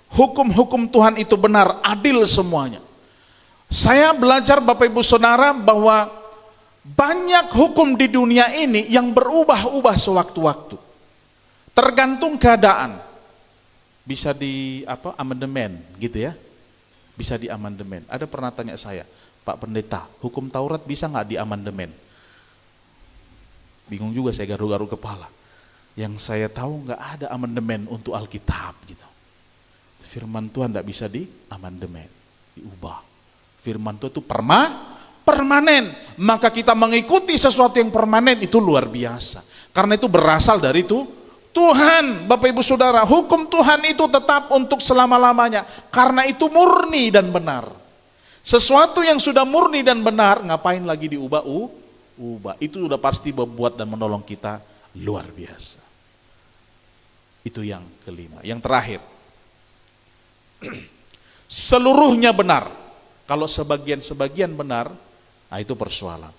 A: Hukum-hukum Tuhan itu benar, adil semuanya. Saya belajar Bapak Ibu Saudara bahwa banyak hukum di dunia ini yang berubah-ubah sewaktu-waktu. Tergantung keadaan. Bisa di amandemen gitu ya. Bisa di amandemen. Ada pernah tanya saya, Pak Pendeta, hukum Taurat bisa nggak di amandemen? Bingung juga saya, garu-garu kepala. Yang saya tahu nggak ada amandemen untuk Alkitab gitu. Firman Tuhan tidak bisa di amandemen, diubah. Firman Tuhan itu permanen. Maka kita mengikuti sesuatu yang permanen itu luar biasa. Karena itu berasal dari itu Tuhan. Bapak Ibu Saudara, hukum Tuhan itu tetap untuk selama-lamanya. Karena itu murni dan benar. Sesuatu yang sudah murni dan benar, ngapain lagi diubah? Itu sudah pasti membuat dan menolong kita luar biasa. Itu yang kelima. Yang terakhir, seluruhnya benar. Kalau sebagian-sebagian benar, nah itu persoalan.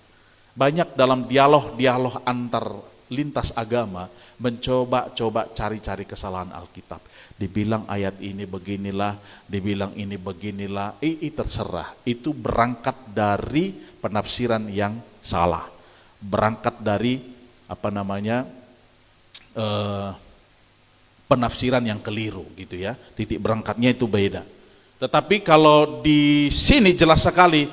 A: Banyak dalam dialog antar lintas agama mencoba cari-cari kesalahan Alkitab. Dibilang ayat ini beginilah, dibilang ini beginilah, terserah. Itu berangkat dari penafsiran yang salah. Berangkat dari penafsiran yang keliru gitu ya. Titik berangkatnya itu beda. Tetapi kalau di sini jelas sekali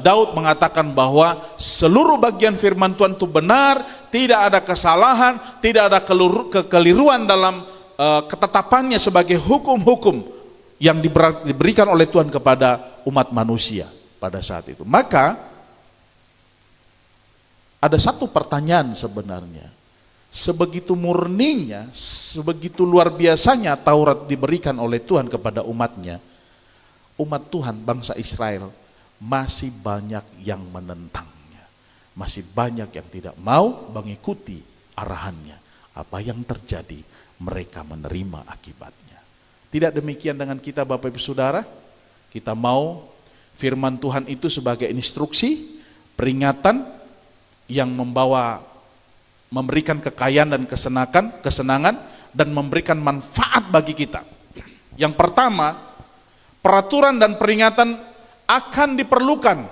A: Daud mengatakan bahwa seluruh bagian firman Tuhan itu benar, tidak ada kesalahan, tidak ada kekeliruan dalam ketetapannya sebagai hukum-hukum yang diberikan oleh Tuhan kepada umat manusia pada saat itu. Maka ada satu pertanyaan sebenarnya. Sebegitu murninya, sebegitu luar biasanya Taurat diberikan oleh Tuhan kepada umatnya, umat Tuhan bangsa Israel masih banyak yang menentangnya, masih banyak yang tidak mau mengikuti arahannya. Apa yang terjadi? Mereka menerima akibatnya. Tidak demikian dengan kita Bapak Ibu Saudara. Kita mau firman Tuhan itu sebagai instruksi, peringatan yang membawa memberikan kekayaan dan kesenangan dan memberikan manfaat bagi kita. Yang pertama, peraturan dan peringatan akan diperlukan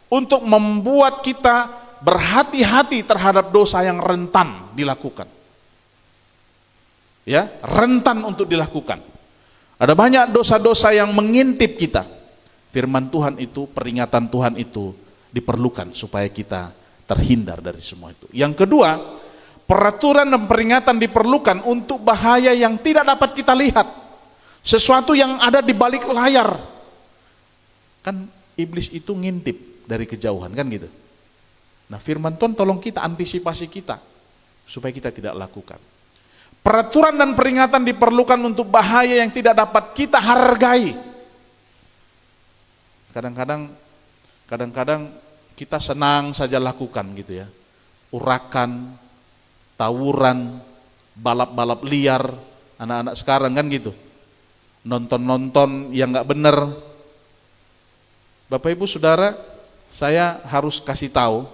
A: untuk membuat kita berhati-hati terhadap dosa yang rentan dilakukan. Ya, rentan untuk dilakukan. Ada banyak dosa-dosa yang mengintip kita. Firman Tuhan itu, peringatan Tuhan itu diperlukan supaya kita terhindar dari semua itu. Yang kedua, peraturan dan peringatan diperlukan untuk bahaya yang tidak dapat kita lihat. Sesuatu yang ada di balik layar. Kan iblis itu ngintip dari kejauhan, kan gitu. Nah, firman Tuhan tolong kita, antisipasi kita supaya kita tidak lakukan. Peraturan dan peringatan diperlukan untuk bahaya yang tidak dapat kita hargai. Kadang-kadang kita senang saja lakukan gitu ya. Urakan, tawuran, balap-balap liar, anak-anak sekarang kan gitu. Nonton-nonton yang gak benar. Bapak Ibu Saudara, saya harus kasih tahu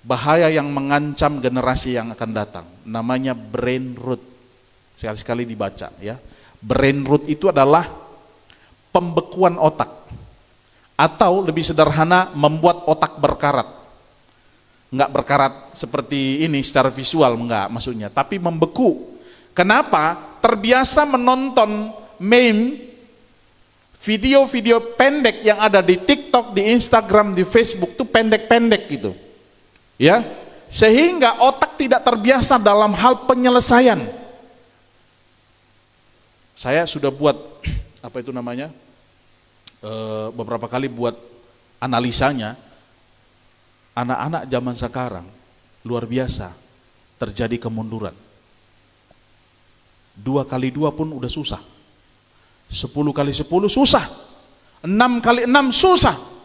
A: bahaya yang mengancam generasi yang akan datang. Namanya brain rot. Sekali-sekali dibaca ya. Brain rot itu adalah pembekuan otak. Atau lebih sederhana, membuat otak berkarat. Enggak berkarat seperti ini secara visual, enggak maksudnya, tapi membeku. Kenapa? Terbiasa menonton meme, video-video pendek yang ada di TikTok, di Instagram, di Facebook, itu pendek-pendek gitu. Ya, sehingga otak tidak terbiasa dalam hal penyelesaian. Saya sudah buat apa itu namanya, beberapa kali buat analisanya. Anak-anak zaman sekarang luar biasa terjadi kemunduran. 2 kali 2 pun udah susah, 10 kali 10 susah, 6 kali 6 susah.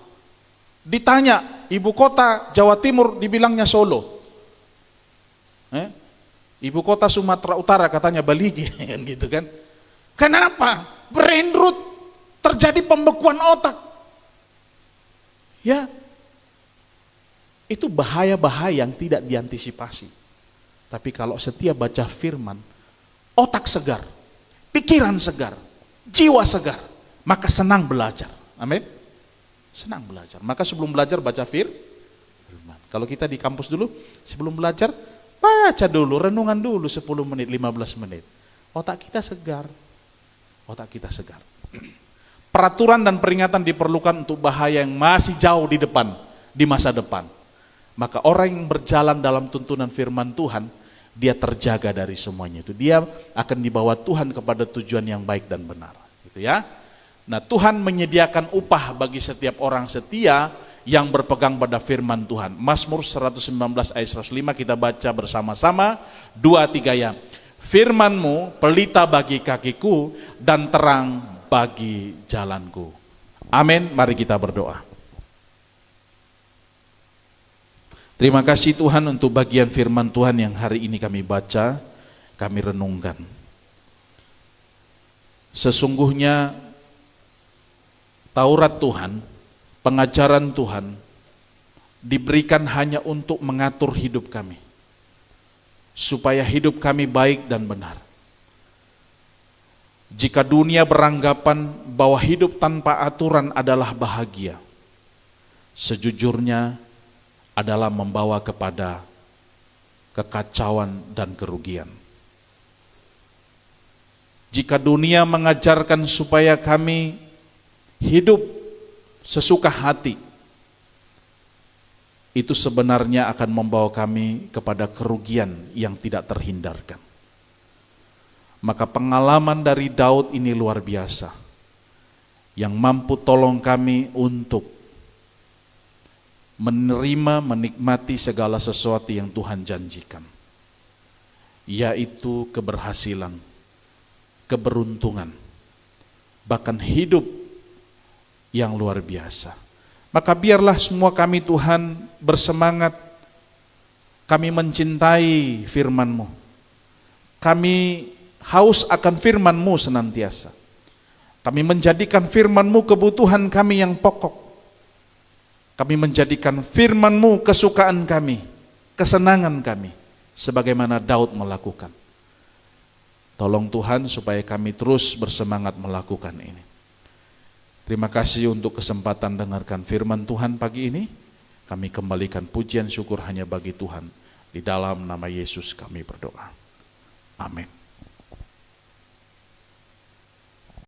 A: Ditanya ibu kota Jawa Timur, dibilangnya Solo. Ibu kota Sumatera Utara katanya Baligi, kan gitu kan. Kenapa? Brain rot, terjadi pembekuan otak. Ya, itu bahaya-bahaya yang tidak diantisipasi. Tapi kalau setiap baca firman, otak segar, pikiran segar, jiwa segar, maka senang belajar. Amin. Senang belajar. Maka sebelum belajar baca firman. Kalau kita di kampus dulu, sebelum belajar baca dulu, renungan dulu 10 menit, 15 menit. Otak kita segar. Otak kita segar. Peraturan dan peringatan diperlukan untuk bahaya yang masih jauh di depan, di masa depan. Maka orang yang berjalan dalam tuntunan firman Tuhan, dia terjaga dari semuanya itu. Dia akan dibawa Tuhan kepada tujuan yang baik dan benar. Gitu ya. Nah, Tuhan menyediakan upah bagi setiap orang setia yang berpegang pada firman Tuhan. Mazmur 119 ayat 105 kita baca bersama-sama, 2-3 ya. Firman-Mu pelita bagi kakiku dan terang bagi jalanku. Amin. Mari kita berdoa. Terima kasih Tuhan untuk bagian firman Tuhan yang hari ini kami baca, kami renungkan. Sesungguhnya Taurat Tuhan, pengajaran Tuhan diberikan hanya untuk mengatur hidup kami, supaya hidup kami baik dan benar. Jika dunia beranggapan bahwa hidup tanpa aturan adalah bahagia, sejujurnya adalah membawa kepada kekacauan dan kerugian. Jika dunia mengajarkan supaya kami hidup sesuka hati, itu sebenarnya akan membawa kami kepada kerugian yang tidak terhindarkan. Maka pengalaman dari Daud ini luar biasa, yang mampu tolong kami untuk menerima, menikmati segala sesuatu yang Tuhan janjikan, yaitu keberhasilan, keberuntungan, bahkan hidup yang luar biasa. Maka biarlah semua kami Tuhan bersemangat, kami mencintai firman-Mu, kami haus akan firman-Mu senantiasa, kami menjadikan firman-Mu kebutuhan kami yang pokok. Kami menjadikan firman-Mu kesukaan kami, kesenangan kami, sebagaimana Daud melakukan. Tolong Tuhan supaya kami terus bersemangat melakukan ini. Terima kasih untuk kesempatan dengarkan firman Tuhan pagi ini. Kami kembalikan pujian syukur hanya bagi Tuhan. Di dalam nama Yesus kami berdoa. Amin.